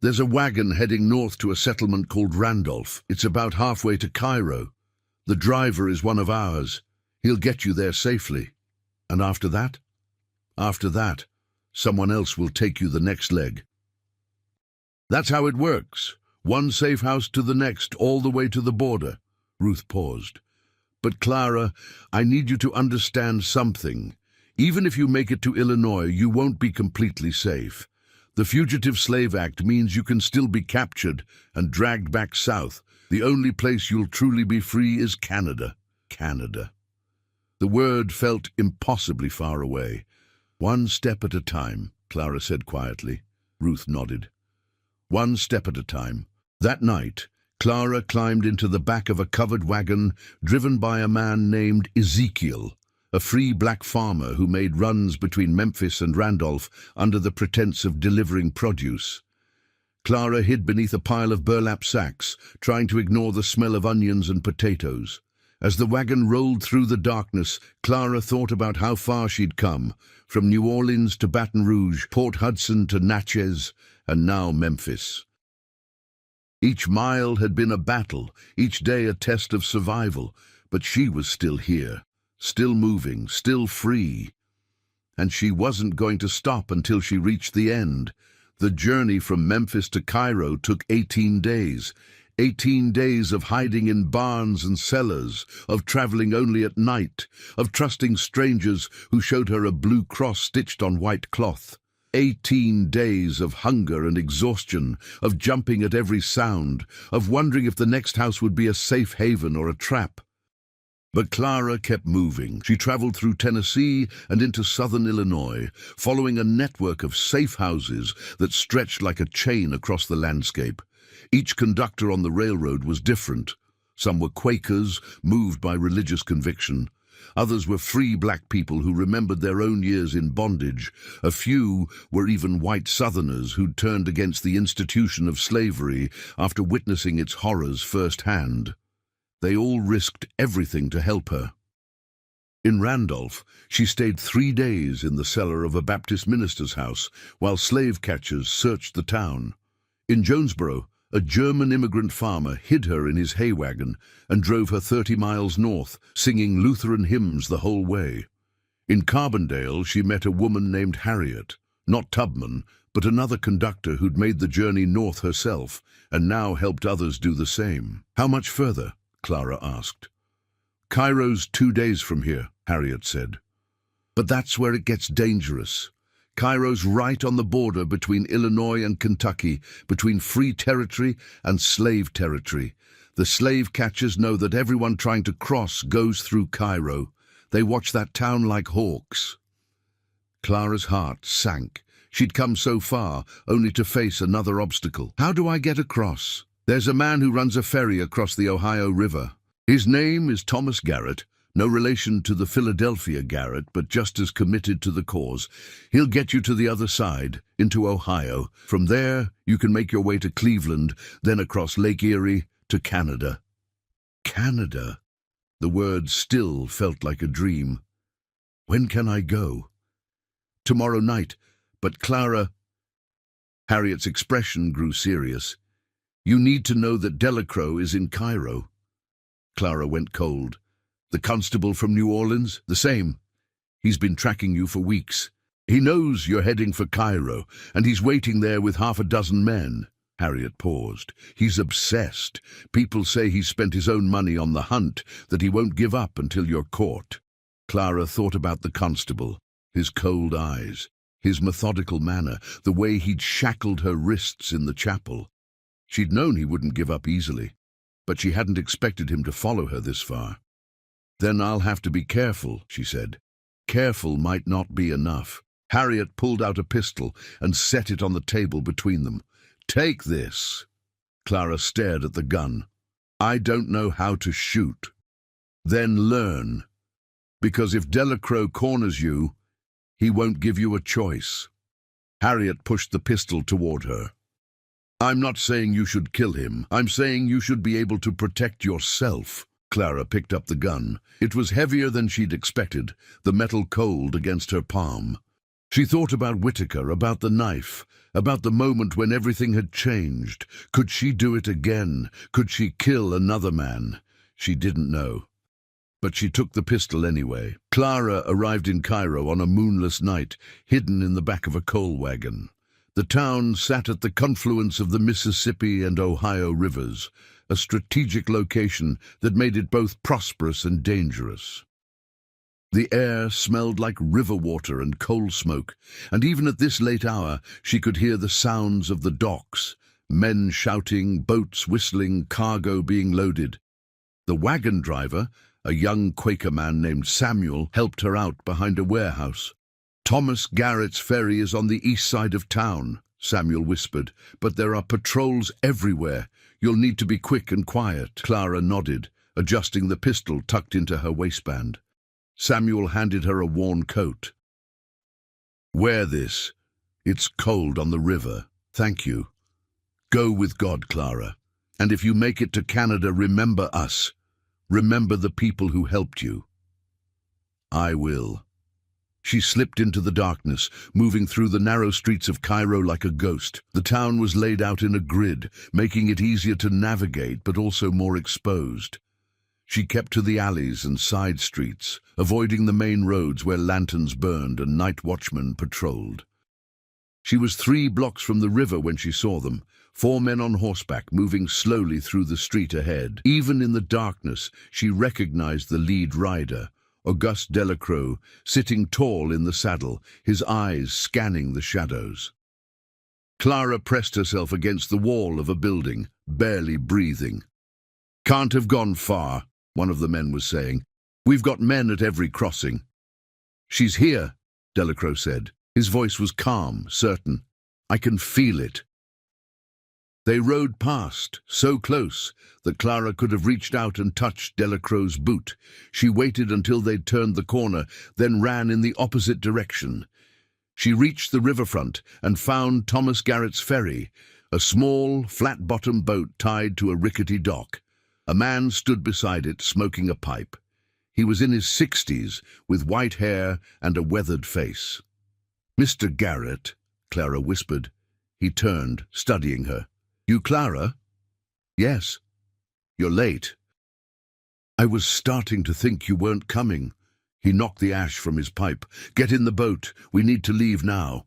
Speaker 1: There's a wagon heading north to a settlement called Randolph. It's about halfway to Cairo. The driver is one of ours. He'll get you there safely. And after that? After that, someone else will take you the next leg. That's how it works. One safe house to the next, all the way to the border. Ruth paused. But Clara, I need you to understand something. Even if you make it to Illinois, you won't be completely safe. The Fugitive Slave Act means you can still be captured and dragged back south. The only place you'll truly be free is Canada. Canada. The word felt impossibly far away. One step at a time, Clara said quietly. Ruth nodded. One step at a time. That night, Clara climbed into the back of a covered wagon driven by a man named Ezekiel, a free black farmer who made runs between Memphis and Randolph under the pretense of delivering produce. Clara hid beneath a pile of burlap sacks, trying to ignore the smell of onions and potatoes. As the wagon rolled through the darkness, Clara thought about how far she'd come, from New Orleans to Baton Rouge, Port Hudson to Natchez, and now Memphis. Each mile had been a battle, each day a test of survival, but she was still here, still moving, still free. And she wasn't going to stop until she reached the end. The journey from Memphis to Cairo took 18 days. 18 days of hiding in barns and cellars, of traveling only at night, of trusting strangers who showed her a blue cross stitched on white cloth. 18 days of hunger and exhaustion, of jumping at every sound, of wondering if the next house would be a safe haven or a trap. But Clara kept moving. She traveled through Tennessee and into southern Illinois, following a network of safe houses that stretched like a chain across the landscape. Each conductor on the railroad was different. Some were Quakers, moved by religious conviction. Others were free black people who remembered their own years in bondage. A few were even white Southerners who'd turned against the institution of slavery after witnessing its horrors firsthand. They all risked everything to help her. In Randolph, she stayed 3 days in the cellar of a Baptist minister's house while slave catchers searched the town. In Jonesboro, a German immigrant farmer hid her in his hay wagon and drove her 30 miles north, singing Lutheran hymns the whole way. In Carbondale, she met a woman named Harriet, not Tubman, but another conductor who'd made the journey north herself and now helped others do the same. How much further? Clara asked. Cairo's 2 days from here, Harriet said. But that's where it gets dangerous. Cairo's right on the border between Illinois and Kentucky, between free territory and slave territory. The slave catchers know that everyone trying to cross goes through Cairo. They watch that town like hawks. Clara's heart sank. She'd come so far, only to face another obstacle. How do I get across? There's a man who runs a ferry across the Ohio River. His name is Thomas Garrett, no relation to the Philadelphia Garrett, but just as committed to the cause. He'll get you to the other side, into Ohio. From there, you can make your way to Cleveland, then across Lake Erie to Canada. Canada? The word still felt like a dream. When can I go? Tomorrow night. But Clara... Harriet's expression grew serious. You need to know that Delacroix is in Cairo. Clara went cold. The constable from New Orleans? The same. He's been tracking you for weeks. He knows you're heading for Cairo, and he's waiting there with 6 men. Harriet paused. He's obsessed. People say he's spent his own money on the hunt, that he won't give up until you're caught. Clara thought about the constable, his cold eyes, his methodical manner, the way he'd shackled her wrists in the chapel. She'd known he wouldn't give up easily, but she hadn't expected him to follow her this far. Then I'll have to be careful, she said. Careful might not be enough. Harriet pulled out a pistol and set it on the table between them. Take this. Clara stared at the gun. I don't know how to shoot. Then learn. Because if Delacroix corners you, he won't give you a choice. Harriet pushed the pistol toward her. I'm not saying you should kill him. I'm saying you should be able to protect yourself. Clara picked up the gun. It was heavier than she'd expected, the metal cold against her palm. She thought about Whitaker, about the knife, about the moment when everything had changed. Could she do it again? Could she kill another man? She didn't know. But she took the pistol anyway. Clara arrived in Cairo on a moonless night, hidden in the back of a coal wagon. The town sat at the confluence of the Mississippi and Ohio rivers, a strategic location that made it both prosperous and dangerous. The air smelled like river water and coal smoke, and even at this late hour she could hear the sounds of the docks, men shouting, boats whistling, cargo being loaded. The wagon driver, a young Quaker man named Samuel, helped her out behind a warehouse. "Thomas Garrett's ferry is on the east side of town," Samuel whispered, "but there are patrols everywhere. You'll need to be quick and quiet." Clara nodded, adjusting the pistol tucked into her waistband. Samuel handed her a worn coat. "Wear this. It's cold on the river. Thank you. Go with God, Clara. And if you make it to Canada, remember us. Remember the people who helped you." "I will." She slipped into the darkness, moving through the narrow streets of Cairo like a ghost. The town was laid out in a grid, making it easier to navigate but also more exposed. She kept to the alleys and side streets, avoiding the main roads where lanterns burned and night watchmen patrolled. She was 3 blocks from the river when she saw them, 4 men on horseback moving slowly through the street ahead. Even in the darkness, she recognized the lead rider, Auguste Delacroix, sitting tall in the saddle, his eyes scanning the shadows. Clara pressed herself against the wall of a building, barely breathing. "Can't have gone far," one of the men was saying. "We've got men at every crossing." "She's here," Delacroix said. His voice was calm, certain. "I can feel it." They rode past, so close that Clara could have reached out and touched Delacroix's boot. She waited until they'd turned the corner, then ran in the opposite direction. She reached the riverfront and found Thomas Garrett's ferry, a small, flat-bottomed boat tied to a rickety dock. A man stood beside it, smoking a pipe. He was in his 60s, with white hair and a weathered face. "Mr. Garrett," Clara whispered. He turned, studying her. "You Clara?" "Yes." "You're late." "I was starting to think you weren't coming." He knocked the ash from his pipe. "Get in the boat. We need to leave now."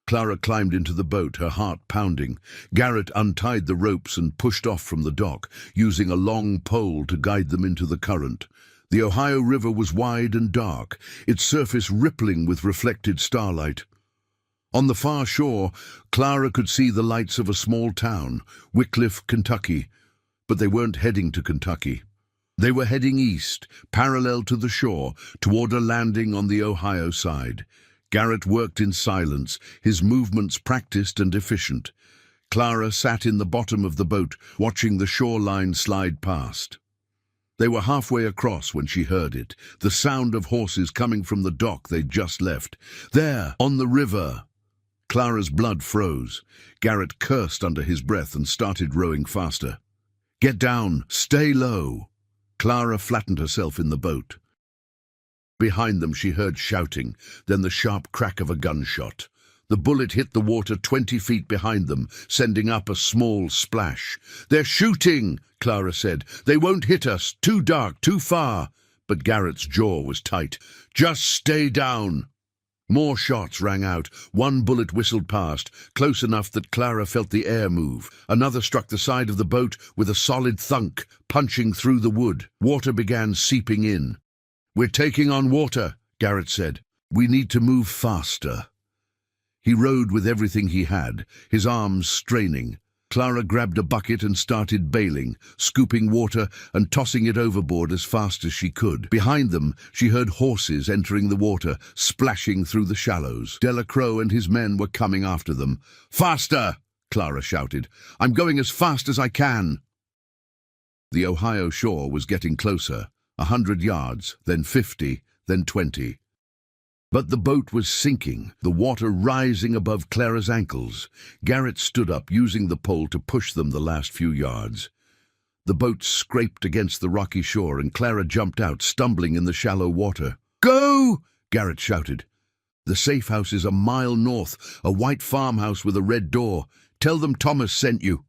Speaker 1: Clara climbed into the boat, her heart pounding. Garrett untied the ropes and pushed off from the dock, using a long pole to guide them into the current. The Ohio River was wide and dark, its surface rippling with reflected starlight. On the far shore, Clara could see the lights of a small town, Wycliffe, Kentucky. But they weren't heading to Kentucky. They were heading east, parallel to the shore, toward a landing on the Ohio side. Garrett worked in silence, his movements practiced and efficient. Clara sat in the bottom of the boat, watching the shoreline slide past. They were halfway across when she heard it, the sound of horses coming from the dock they'd just left. "There, on the river!" Clara's blood froze. Garrett cursed under his breath and started rowing faster. "Get down! Stay low!" Clara flattened herself in the boat. Behind them she heard shouting, then the sharp crack of a gunshot. The bullet hit the water 20 feet behind them, sending up a small splash. "They're shooting," Clara said. "They won't hit us. Too dark, too far." But Garrett's jaw was tight. "Just stay down." More shots rang out. One bullet whistled past, close enough that Clara felt the air move. Another struck the side of the boat with a solid thunk, punching through the wood. Water began seeping in. "We're taking on water," Garrett said. "We need to move faster." He rowed with everything he had, his arms straining. Clara grabbed a bucket and started bailing, scooping water and tossing it overboard as fast as she could. Behind them, she heard horses entering the water, splashing through the shallows. Delacroix and his men were coming after them. "Faster!" Clara shouted. "I'm going as fast as I can." The Ohio shore was getting closer, 100 yards, then 50, then 20. But the boat was sinking, the water rising above Clara's ankles. Garrett stood up, using the pole to push them the last few yards. The boat scraped against the rocky shore, and Clara jumped out, stumbling in the shallow water. "Go!" Garrett shouted. The safe house is a mile north, a white farmhouse with a red door. Tell them Thomas sent you."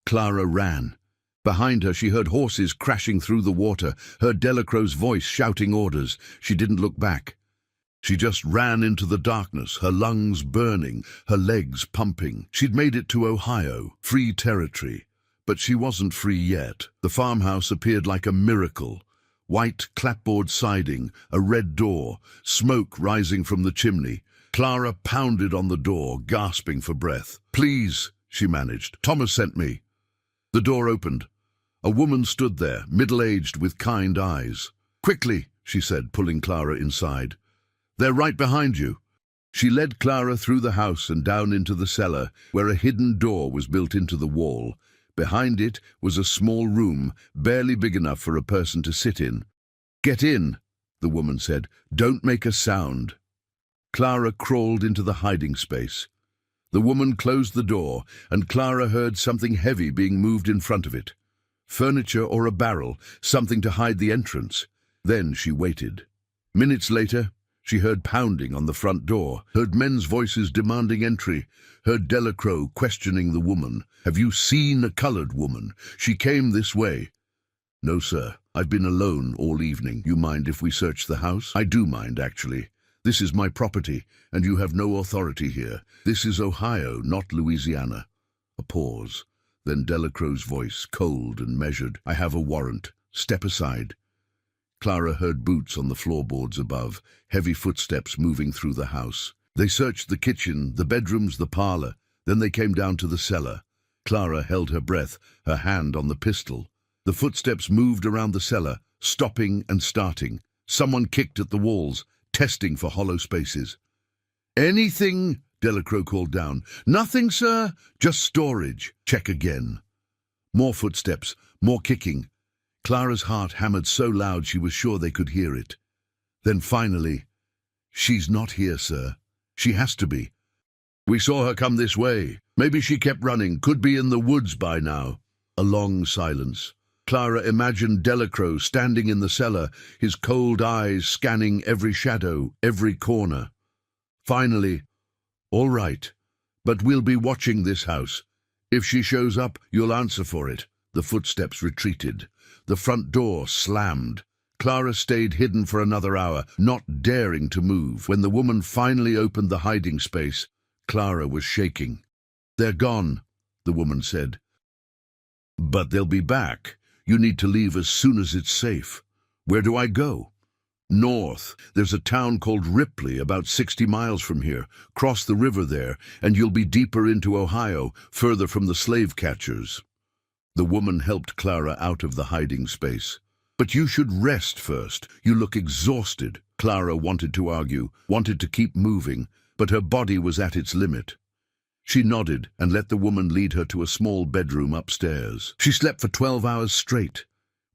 Speaker 1: Clara ran. Behind her she heard horses crashing through the water, heard Delacroix's voice shouting orders. She didn't look back. She just ran into the darkness, her lungs burning, her legs pumping. She'd made it to Ohio, free territory. But she wasn't free yet. The farmhouse appeared like a miracle. White clapboard siding, a red door, smoke rising from the chimney. Clara pounded on the door, gasping for breath. "Please," she managed. "Thomas sent me." The door opened. A woman stood there, middle-aged with kind eyes. "Quickly," she said, pulling Clara inside. "They're right behind you." She led Clara through the house and down into the cellar, where a hidden door was built into the wall. Behind it was a small room, barely big enough for a person to sit in. "Get in," the woman said. "Don't make a sound." Clara crawled into the hiding space. The woman closed the door, and Clara heard something heavy being moved in front of it. Furniture or a barrel, something to hide the entrance. Then she waited. Minutes later, she heard pounding on the front door, heard men's voices demanding entry, heard Delacroix questioning the woman. "Have you seen a colored woman? She came this way." "No, sir. I've been alone all evening. You mind if we search the house?" "I do mind, actually. This is my property, and you have no authority here. This is Ohio, not Louisiana." A pause. Then Delacroix's voice, cold and measured. "I have a warrant. Step aside." Clara heard boots on the floorboards above, heavy footsteps moving through the house. They searched the kitchen, the bedrooms, the parlor. Then they came down to the cellar. Clara held her breath, her hand on the pistol. The footsteps moved around the cellar, stopping and starting. Someone kicked at the walls, testing for hollow spaces. "Anything?" Delacroix called down. "Nothing, sir. Just storage." "Check again." More footsteps, more kicking. Clara's heart hammered so loud she was sure they could hear it. Then finally, "She's not here, sir. She has to be. We saw her come this way. Maybe she kept running, could be in the woods by now." A long silence. Clara imagined Delacroix standing in the cellar, his cold eyes scanning every shadow, every corner. Finally, "All right, but we'll be watching this house. If she shows up, you'll answer for it." The footsteps retreated. The front door slammed. Clara stayed hidden for another hour, not daring to move. When the woman finally opened the hiding space, Clara was shaking. "They're gone," the woman said. "But they'll be back. You need to leave as soon as it's safe." "Where do I go?" "North. There's a town called Ripley, about 60 miles from here. Cross the river there, and you'll be deeper into Ohio, further from the slave catchers." The woman helped Clara out of the hiding space. "But you should rest first. You look exhausted." Clara wanted to argue, wanted to keep moving, but her body was at its limit. She nodded and let the woman lead her to a small bedroom upstairs. She slept for 12 hours straight.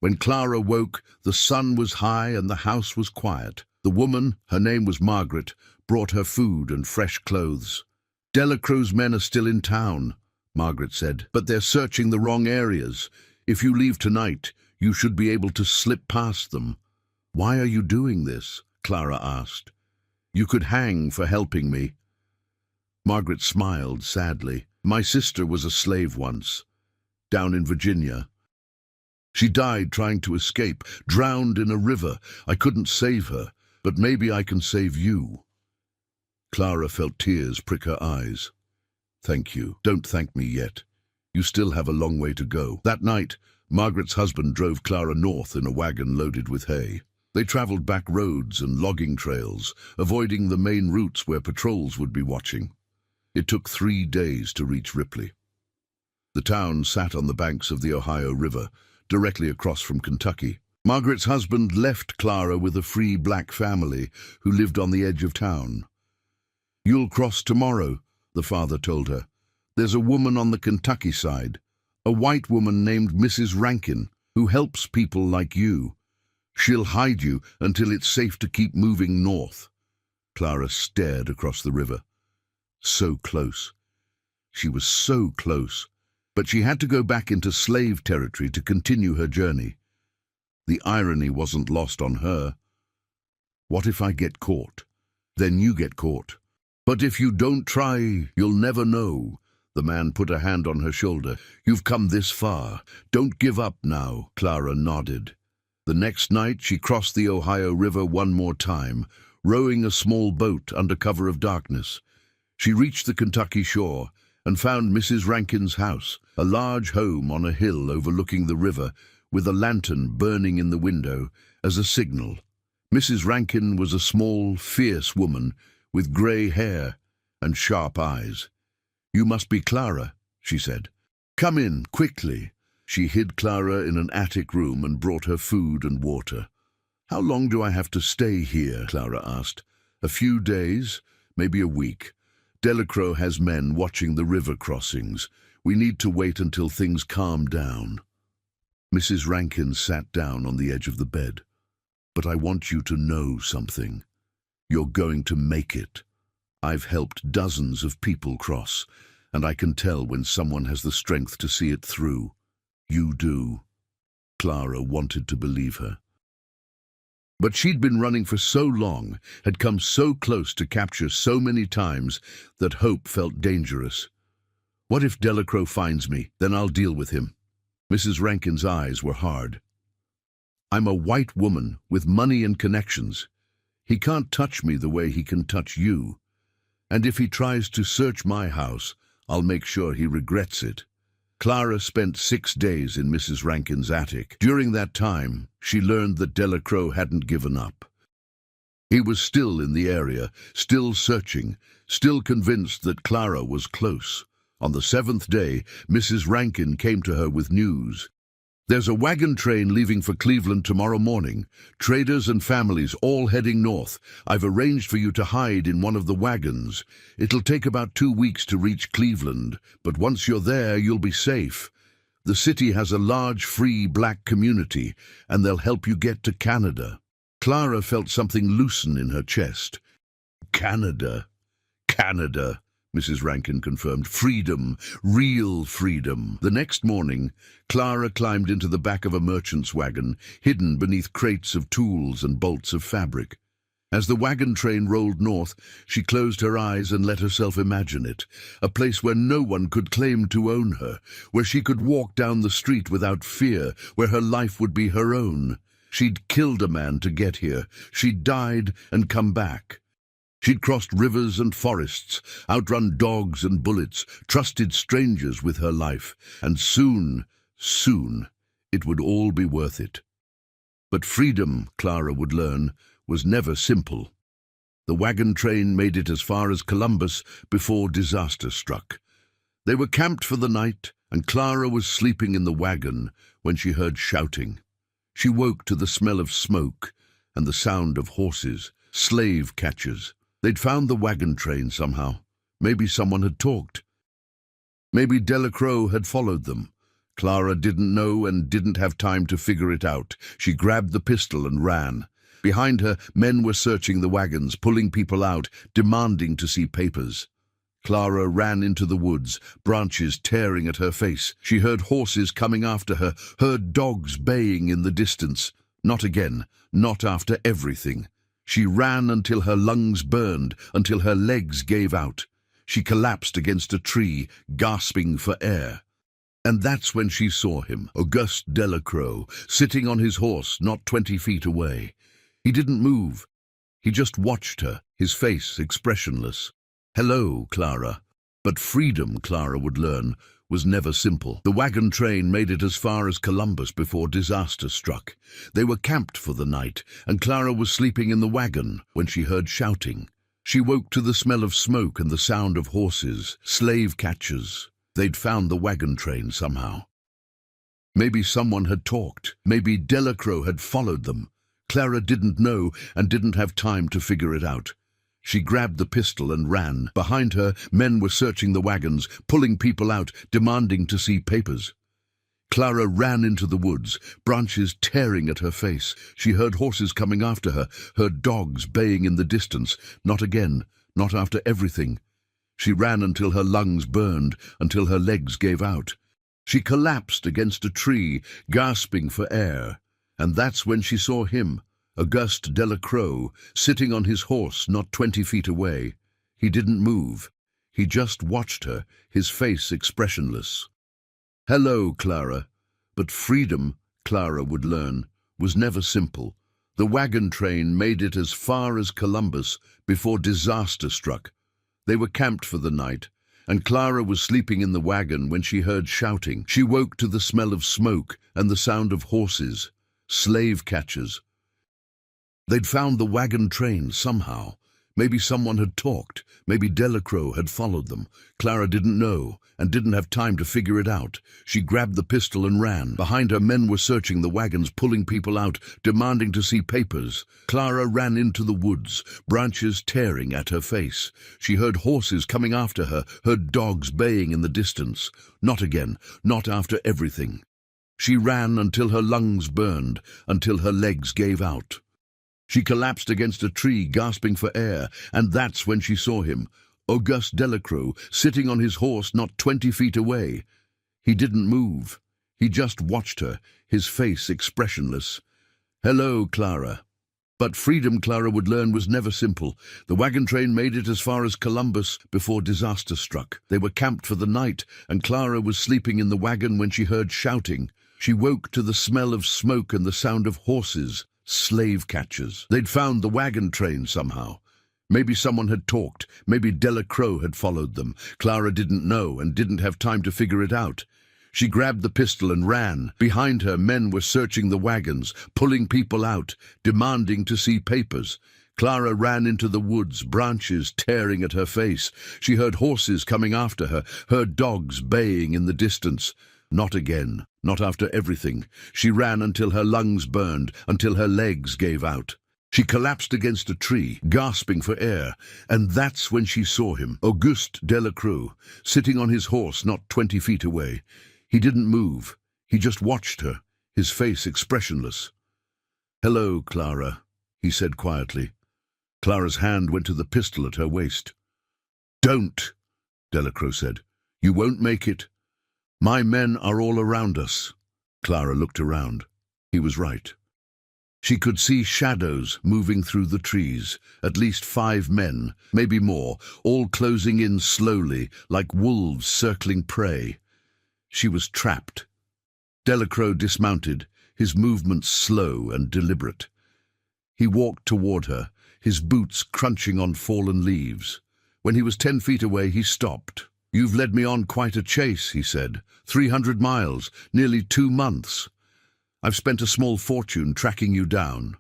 Speaker 1: When Clara woke, the sun was high and the house was quiet. The woman, her name was Margaret, brought her food and fresh clothes. "Delacroix's men are still in town," Margaret said, "but they're searching the wrong areas. If you leave tonight, you should be able to slip past them." "Why are you doing this?" Clara asked. "You could hang for helping me." Margaret smiled sadly. "My sister was a slave once, down in Virginia. She died trying to escape, drowned in a river. I couldn't save her, but maybe I can save you." Clara felt tears prick her eyes. "Thank you. Don't thank me yet. You still have a long way to go." That night, Margaret's husband drove Clara north in a wagon loaded with hay. They traveled back roads and logging trails, avoiding the main routes where patrols would be watching. It took 3 days to reach Ripley. The town sat on the banks of the Ohio River, directly across from Kentucky. Margaret's husband left Clara with a free black family who lived on the edge of town. "You'll cross tomorrow," the father told her. "There's a woman on the Kentucky side, a white woman named Mrs. Rankin, who helps people like you. She'll hide you until it's safe to keep moving north." Clara stared across the river. So close. She was so close. But she had to go back into slave territory to continue her journey. The irony wasn't lost on her. What if I get caught? Then you get caught. But if you don't try, you'll never know. The man put a hand on her shoulder. You've come this far. Don't give up now. Clara nodded. The next night she crossed the Ohio River one more time, rowing a small boat under cover of darkness. She reached the Kentucky shore and found Mrs. Rankin's house, a large home on a hill overlooking the river, with a lantern burning in the window as a signal. Mrs. Rankin was a small, fierce woman with grey hair and sharp eyes. "You must be Clara," she said. "Come in, quickly." She hid Clara in an attic room and brought her food and water. "How long do I have to stay here?" Clara asked. "A few days, maybe a week. Delacroix has men watching the river crossings. We need to wait until things calm down." Mrs. Rankin sat down on the edge of the bed. "But I want you to know something. You're going to make it. I've helped dozens of people cross, and I can tell when someone has the strength to see it through. You do." Clara wanted to believe her. But she'd been running for so long, had come so close to capture so many times, that hope felt dangerous. "What if Delacroix finds me? Then I'll deal with him." Mrs. Rankin's eyes were hard. "I'm a white woman with money and connections. He can't touch me the way he can touch you. And if he tries to search my house, I'll make sure he regrets it." Clara spent 6 days in Mrs. Rankin's attic. During that time, she learned that Delacroix hadn't given up. He was still in the area, still searching, still convinced that Clara was close. On the 7th day, Mrs. Rankin came to her with news. "There's a wagon train leaving for Cleveland tomorrow morning. Traders and families all heading north. I've arranged for you to hide in one of the wagons. It'll take about 2 weeks to reach Cleveland, but once you're there, you'll be safe. The city has a large free black community, and they'll help you get to Canada." Clara felt something loosen in her chest. "Canada, Canada," Mrs. Rankin confirmed. "Freedom, real freedom." The next morning, Clara climbed into the back of a merchant's wagon, hidden beneath crates of tools and bolts of fabric. As the wagon train rolled north, she closed her eyes and let herself imagine it, a place where no one could claim to own her, where she could walk down the street without fear, where her life would be her own. She'd killed a man to get here. She'd died and come back. She'd crossed rivers and forests, outrun dogs and bullets, trusted strangers with her life, and soon, it would all be worth it. But freedom, Clara would learn, was never simple. The wagon train made it as far as Columbus before disaster struck. They were camped for the night, and Clara was sleeping in the wagon when she heard shouting. She woke to the smell of smoke and the sound of horses, slave catchers. They'd found the wagon train somehow. Maybe someone had talked. Maybe Delacroix had followed them. Clara didn't know and didn't have time to figure it out. She grabbed the pistol and ran. Behind her, men were searching the wagons, pulling people out, demanding to see papers. Clara ran into the woods, branches tearing at her face. She heard horses coming after her, heard dogs baying in the distance. Not again, not after everything. She ran until her lungs burned, until her legs gave out. She collapsed against a tree, gasping for air. And that's when she saw him, Auguste Delacroix, sitting on his horse not 20 feet away. He didn't move. He just watched her, his face expressionless. "Hello, Clara." But freedom, Clara would learn, was never simple. The wagon train made it as far as Columbus before disaster struck. They were camped for the night, and Clara was sleeping in the wagon when she heard shouting. She woke to the smell of smoke and the sound of horses, slave catchers. They'd found the wagon train somehow. Maybe someone had talked. Maybe Delacroix had followed them. Clara didn't know and didn't have time to figure it out. She grabbed the pistol and ran. Behind her, men were searching the wagons, pulling people out, demanding to see papers. Clara ran into the woods, branches tearing at her face. She heard horses coming after her, heard dogs baying in the distance. Not again, not after everything. She ran until her lungs burned, until her legs gave out. She collapsed against a tree, gasping for air. And that's when she saw him, Auguste Delacroix, sitting on his horse not 20 feet away. He didn't move. He just watched her, his face expressionless. Hello, Clara. But freedom, Clara would learn, was never simple. The wagon train made it as far as Columbus before disaster struck. They were camped for the night, and Clara was sleeping in the wagon when she heard shouting. She woke to the smell of smoke and the sound of horses, slave catchers. They'd found the wagon train somehow. Maybe someone had talked. Maybe Delacroix had followed them. Clara didn't know and didn't have time to figure it out. She grabbed the pistol and ran. Behind her, men were searching the wagons, pulling people out, demanding to see papers. Clara ran into the woods, branches tearing at her face. She heard horses coming after her, heard dogs baying in the distance. Not again, not after everything. She ran until her lungs burned, until her legs gave out. She collapsed against a tree, gasping for air, and that's when she saw him, Auguste Delacroix, sitting on his horse not 20 feet away. He didn't move. He just watched her, his face expressionless. Hello, Clara. But freedom, Clara would learn, was never simple. The wagon train made it as far as Columbus before disaster struck. They were camped for the night, and Clara was sleeping in the wagon when she heard shouting. She woke to the smell of smoke and the sound of horses, slave catchers. They'd found the wagon train somehow. Maybe someone had talked. Maybe Delacroix had followed them. Clara didn't know and didn't have time to figure it out. She grabbed the pistol and ran. Behind her, men were searching the wagons, pulling people out, demanding to see papers. Clara ran into the woods, branches tearing at her face. She heard horses coming after her, heard dogs baying in the distance. Not again, not after everything. She ran until her lungs burned, until her legs gave out. She collapsed against a tree, gasping for air, and that's when she saw him, Auguste Delacroix, sitting on his horse not 20 feet away. He didn't move. He just watched her, his face expressionless. Hello, Clara, he said quietly. Clara's hand went to the pistol at her waist. Don't, Delacroix said. You won't make it. My men are all around us. Clara looked around. He was right. She could see shadows moving through the trees, at least 5 men, maybe more, all closing in slowly, like wolves circling prey. She was trapped. Delacroix dismounted, his movements slow and deliberate. He walked toward her, his boots crunching on fallen leaves. When he was 10 feet away, he stopped. You've led me on quite a chase, he said. 300 miles, nearly 2 months. I've spent a small fortune tracking you down.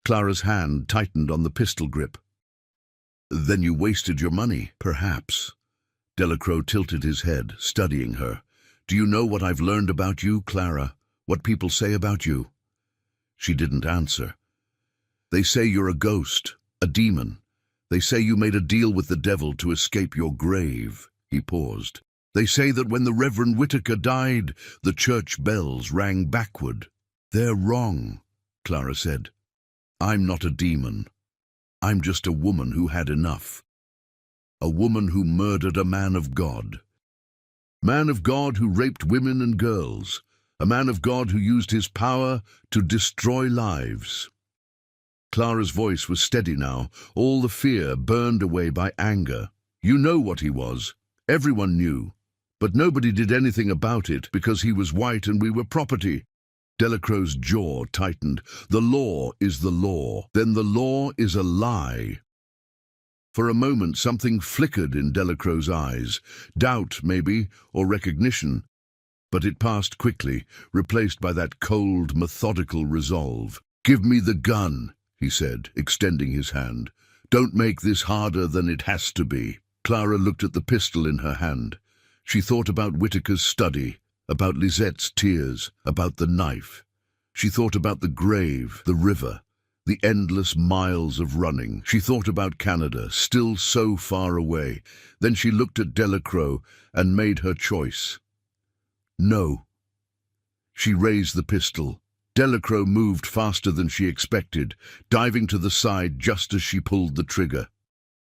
Speaker 1: Clara's hand tightened on the pistol grip. Then you wasted your money, perhaps. Delacroix tilted his head, studying her. Do you know what I've learned about you, Clara? What people say about you? She didn't answer. They say you're a ghost, a demon. They say you made a deal with the devil to escape your grave. He paused. They say that when the Reverend Whitaker died, the church bells rang backward. They're wrong, Clara said. I'm not a demon. I'm just a woman who had enough. A woman who murdered a man of God. Man of God who raped women and girls. A man of God who used his power to destroy lives. Clara's voice was steady now, all the fear burned away by anger. You know what he was. Everyone knew. But nobody did anything about it because he was white and we were property. Delacroix's jaw tightened. The law is the law. Then the law is a lie. For a moment something flickered in Delacroix's eyes. Doubt, maybe, or recognition. But it passed quickly, replaced by that cold, methodical resolve. Give me the gun, he said, extending his hand. Don't make this harder than it has to be. Clara looked at the pistol in her hand. She thought about Whitaker's study, about Lisette's tears, about the knife. She thought about the grave, the river, the endless miles of running. She thought about Canada, still so far away. Then she looked at Delacroix and made her choice. No. She raised the pistol. Delacroix moved faster than she expected, diving to the side just as she pulled the trigger.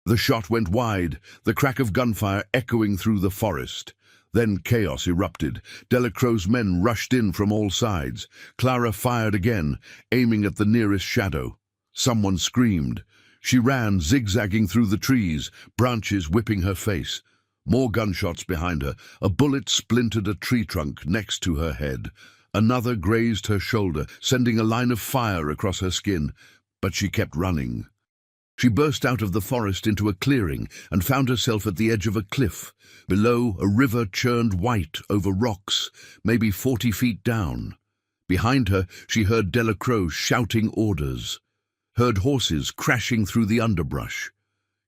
Speaker 1: The shot went wide, the crack of gunfire echoing through the forest. Then chaos erupted. Delacroix's men rushed in from all sides. Clara fired again, aiming at the nearest shadow. Someone screamed. She ran, zigzagging through the trees, branches whipping her face. More gunshots behind her. A bullet splintered a tree trunk next to her head. Another grazed her shoulder, sending a line of fire across her skin. But she kept running. She burst out of the forest into a clearing and found herself at the edge of a cliff. Below, a river churned white over rocks, maybe 40 feet down. Behind her, she heard Delacroix shouting orders, heard horses crashing through the underbrush.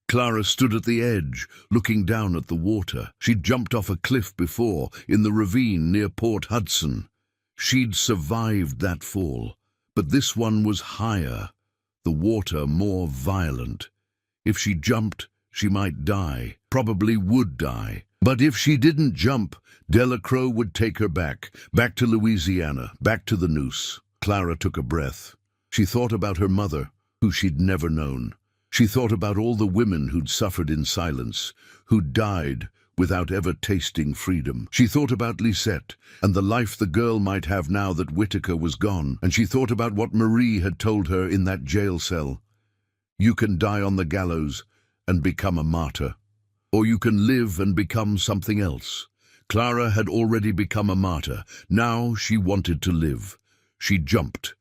Speaker 1: Clara stood at the edge, looking down at the water. She'd jumped off a cliff before, in the ravine near Port Hudson. She'd survived that fall, but this one was higher, the water more violent. If she jumped, she might die, probably would die. But if she didn't jump, Delacroix would take her back to Louisiana, back to the noose. Clara took a breath. She thought about her mother, who she'd never known. She thought about all the women who'd suffered in silence, who'd died without ever tasting freedom. She thought about Lisette and the life the girl might have now that Whitaker was gone. And she thought about what Marie had told her in that jail cell. You can die on the gallows and become a martyr, or you can live and become something else. Clara had already become a martyr. Now she wanted to live. She jumped.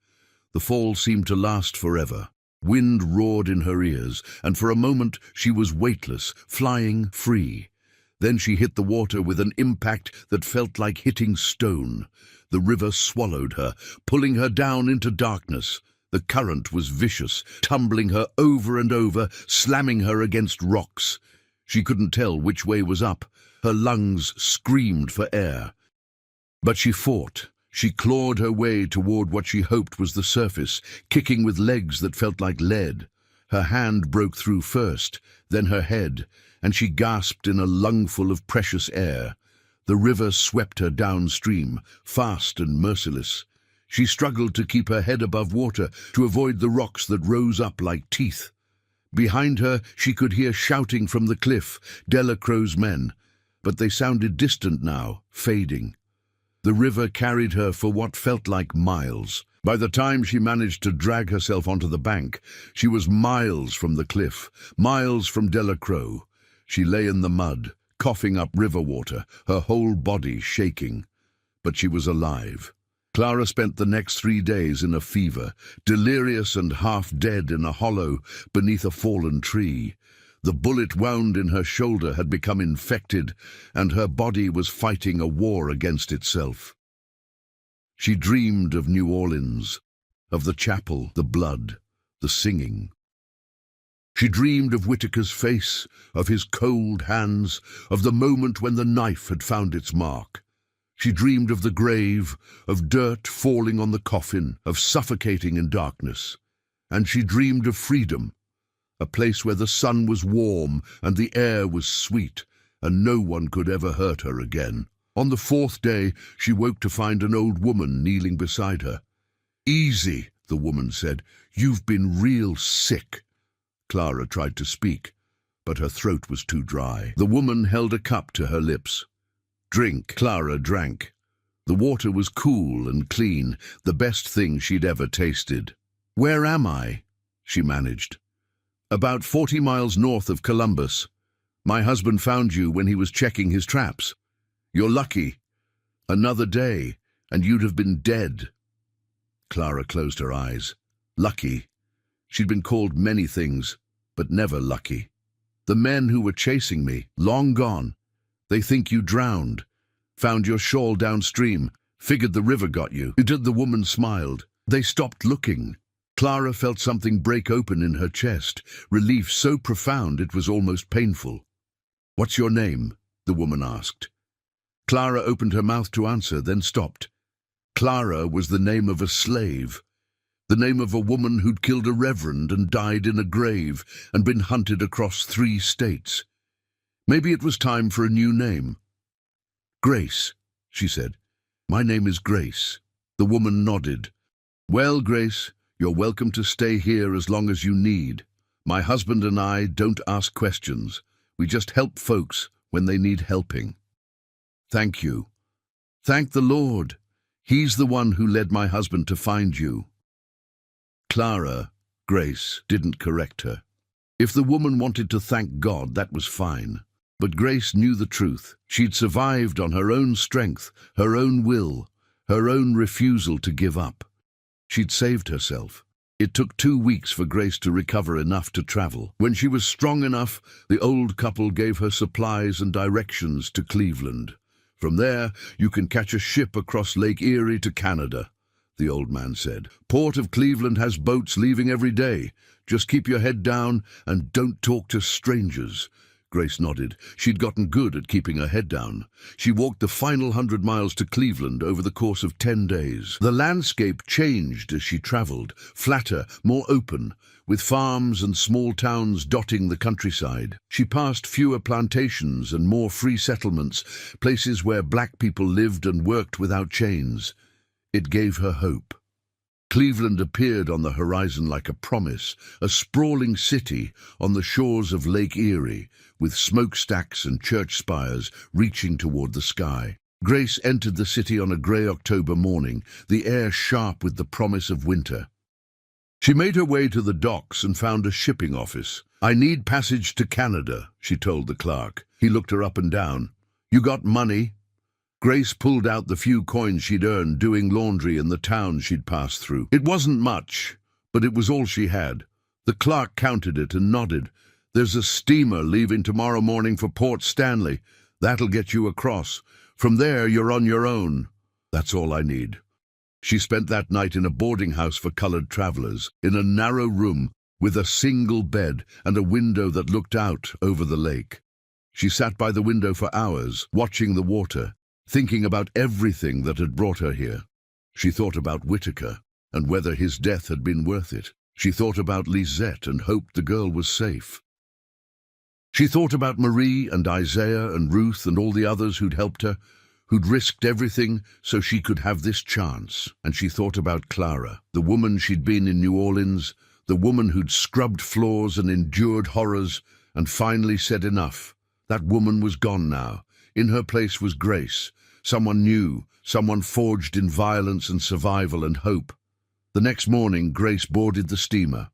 Speaker 1: The fall seemed to last forever. Wind roared in her ears, and for a moment she was weightless, flying free. Then she hit the water with an impact that felt like hitting stone. The river swallowed her, pulling her down into darkness. The current was vicious, tumbling her over and over, slamming her against rocks. She couldn't tell which way was up. Her lungs screamed for air. But she fought. She clawed her way toward what she hoped was the surface, kicking with legs that felt like lead. Her hand broke through first, then her head, and she gasped in a lungful of precious air. The river swept her downstream, fast and merciless. She struggled to keep her head above water, to avoid the rocks that rose up like teeth. Behind her, she could hear shouting from the cliff, Delacroix's men, but they sounded distant now, fading. The river carried her for what felt like miles. By the time she managed to drag herself onto the bank, she was miles from the cliff, miles from Delacroix. She lay in the mud, coughing up river water, her whole body shaking. But she was alive. Clara spent the next 3 days in a fever, delirious and half dead in a hollow beneath a fallen tree. The bullet wound in her shoulder had become infected, and her body was fighting a war against itself. She dreamed of New Orleans, of the chapel, the blood, the singing. She dreamed of Whitaker's face, of his cold hands, of the moment when the knife had found its mark. She dreamed of the grave, of dirt falling on the coffin, of suffocating in darkness. And she dreamed of freedom, a place where the sun was warm and the air was sweet, and no one could ever hurt her again. On the 4th day, she woke to find an old woman kneeling beside her. "Easy," the woman said. "You've been real sick." Clara tried to speak, but her throat was too dry. The woman held a cup to her lips. "Drink." Clara drank. The water was cool and clean, the best thing she'd ever tasted. "Where am I?" she managed. "About 40 miles north of Columbus. My husband found you when he was checking his traps. You're lucky. Another day, and you'd have been dead." Clara closed her eyes. Lucky. She'd been called many things, but never lucky. "The men who were chasing me, long gone. They think you drowned. Found your shawl downstream. Figured the river got you." The woman smiled. "They stopped looking." Clara felt something break open in her chest, relief so profound it was almost painful. "What's your name?" the woman asked. Clara opened her mouth to answer, then stopped. Clara was the name of a slave, the name of a woman who'd killed a reverend and died in a grave and been hunted across 3 states. Maybe it was time for a new name. "Grace," she said. "My name is Grace." The woman nodded. "Well, Grace, you're welcome to stay here as long as you need. My husband and I don't ask questions. We just help folks when they need helping." Thank you. Thank the Lord. He's the one who led my husband to find you. Clara, Grace, didn't correct her. If the woman wanted to thank God, that was fine. But Grace knew the truth. She'd survived on her own strength, her own will, her own refusal to give up. She'd saved herself. It took 2 weeks for Grace to recover enough to travel. When she was strong enough, the old couple gave her supplies and directions to Cleveland. From there, you can catch a ship across Lake Erie to Canada, the old man said. Port of Cleveland has boats leaving every day. Just keep your head down and don't talk to strangers. Grace nodded. She'd gotten good at keeping her head down. She walked the final 100 miles to Cleveland over the course of 10 days. The landscape changed as she traveled, flatter, more open, with farms and small towns dotting the countryside. She passed fewer plantations and more free settlements, places where black people lived and worked without chains. It gave her hope. Cleveland appeared on the horizon like a promise, a sprawling city on the shores of Lake Erie, with smokestacks and church spires reaching toward the sky. Grace entered the city on a grey October morning, the air sharp with the promise of winter. She made her way to the docks and found a shipping office. "I need passage to Canada," she told the clerk. He looked her up and down. "You got money?" Grace pulled out the few coins she'd earned doing laundry in the towns she'd passed through. It wasn't much, but it was all she had. The clerk counted it and nodded. "There's a steamer leaving tomorrow morning for Port Stanley. That'll get you across. From there, you're on your own. That's all I need." She spent that night in a boarding house for colored travelers, in a narrow room with a single bed and a window that looked out over the lake. She sat by the window for hours, watching the water, thinking about everything that had brought her here. She thought about Whitaker and whether his death had been worth it. She thought about Lisette and hoped the girl was safe. She thought about Marie and Isaiah and Ruth and all the others who'd helped her, who'd risked everything so she could have this chance. And she thought about Clara, the woman she'd been in New Orleans, the woman who'd scrubbed floors and endured horrors and finally said enough. That woman was gone now. In her place was Grace, someone new, someone forged in violence and survival and hope. The next morning, Grace boarded the steamer.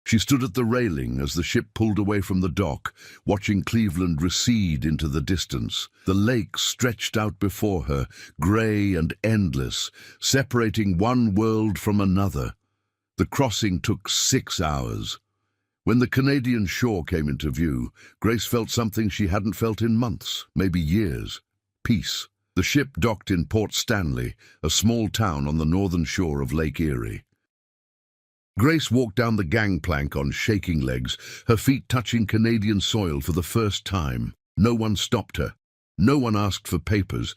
Speaker 1: She stood at the railing as the ship pulled away from the dock, watching Cleveland recede into the distance. The lake stretched out before her, grey and endless, separating one world from another. The crossing took 6 hours. When the Canadian shore came into view, Grace felt something she hadn't felt in months, maybe years. Peace. The ship docked in Port Stanley, a small town on the northern shore of Lake Erie. Grace walked down the gangplank on shaking legs, her feet touching Canadian soil for the first time. No one stopped her. No one asked for papers.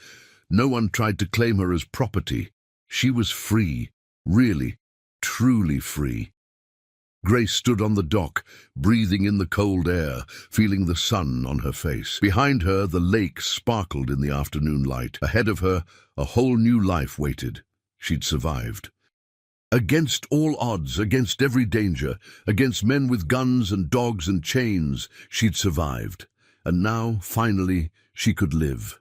Speaker 1: No one tried to claim her as property. She was free, really, truly free. Grace stood on the dock, breathing in the cold air, feeling the sun on her face. Behind her, the lake sparkled in the afternoon light. Ahead of her, a whole new life waited. She'd survived. Against all odds, against every danger, against men with guns and dogs and chains, she'd survived. And now, finally, she could live.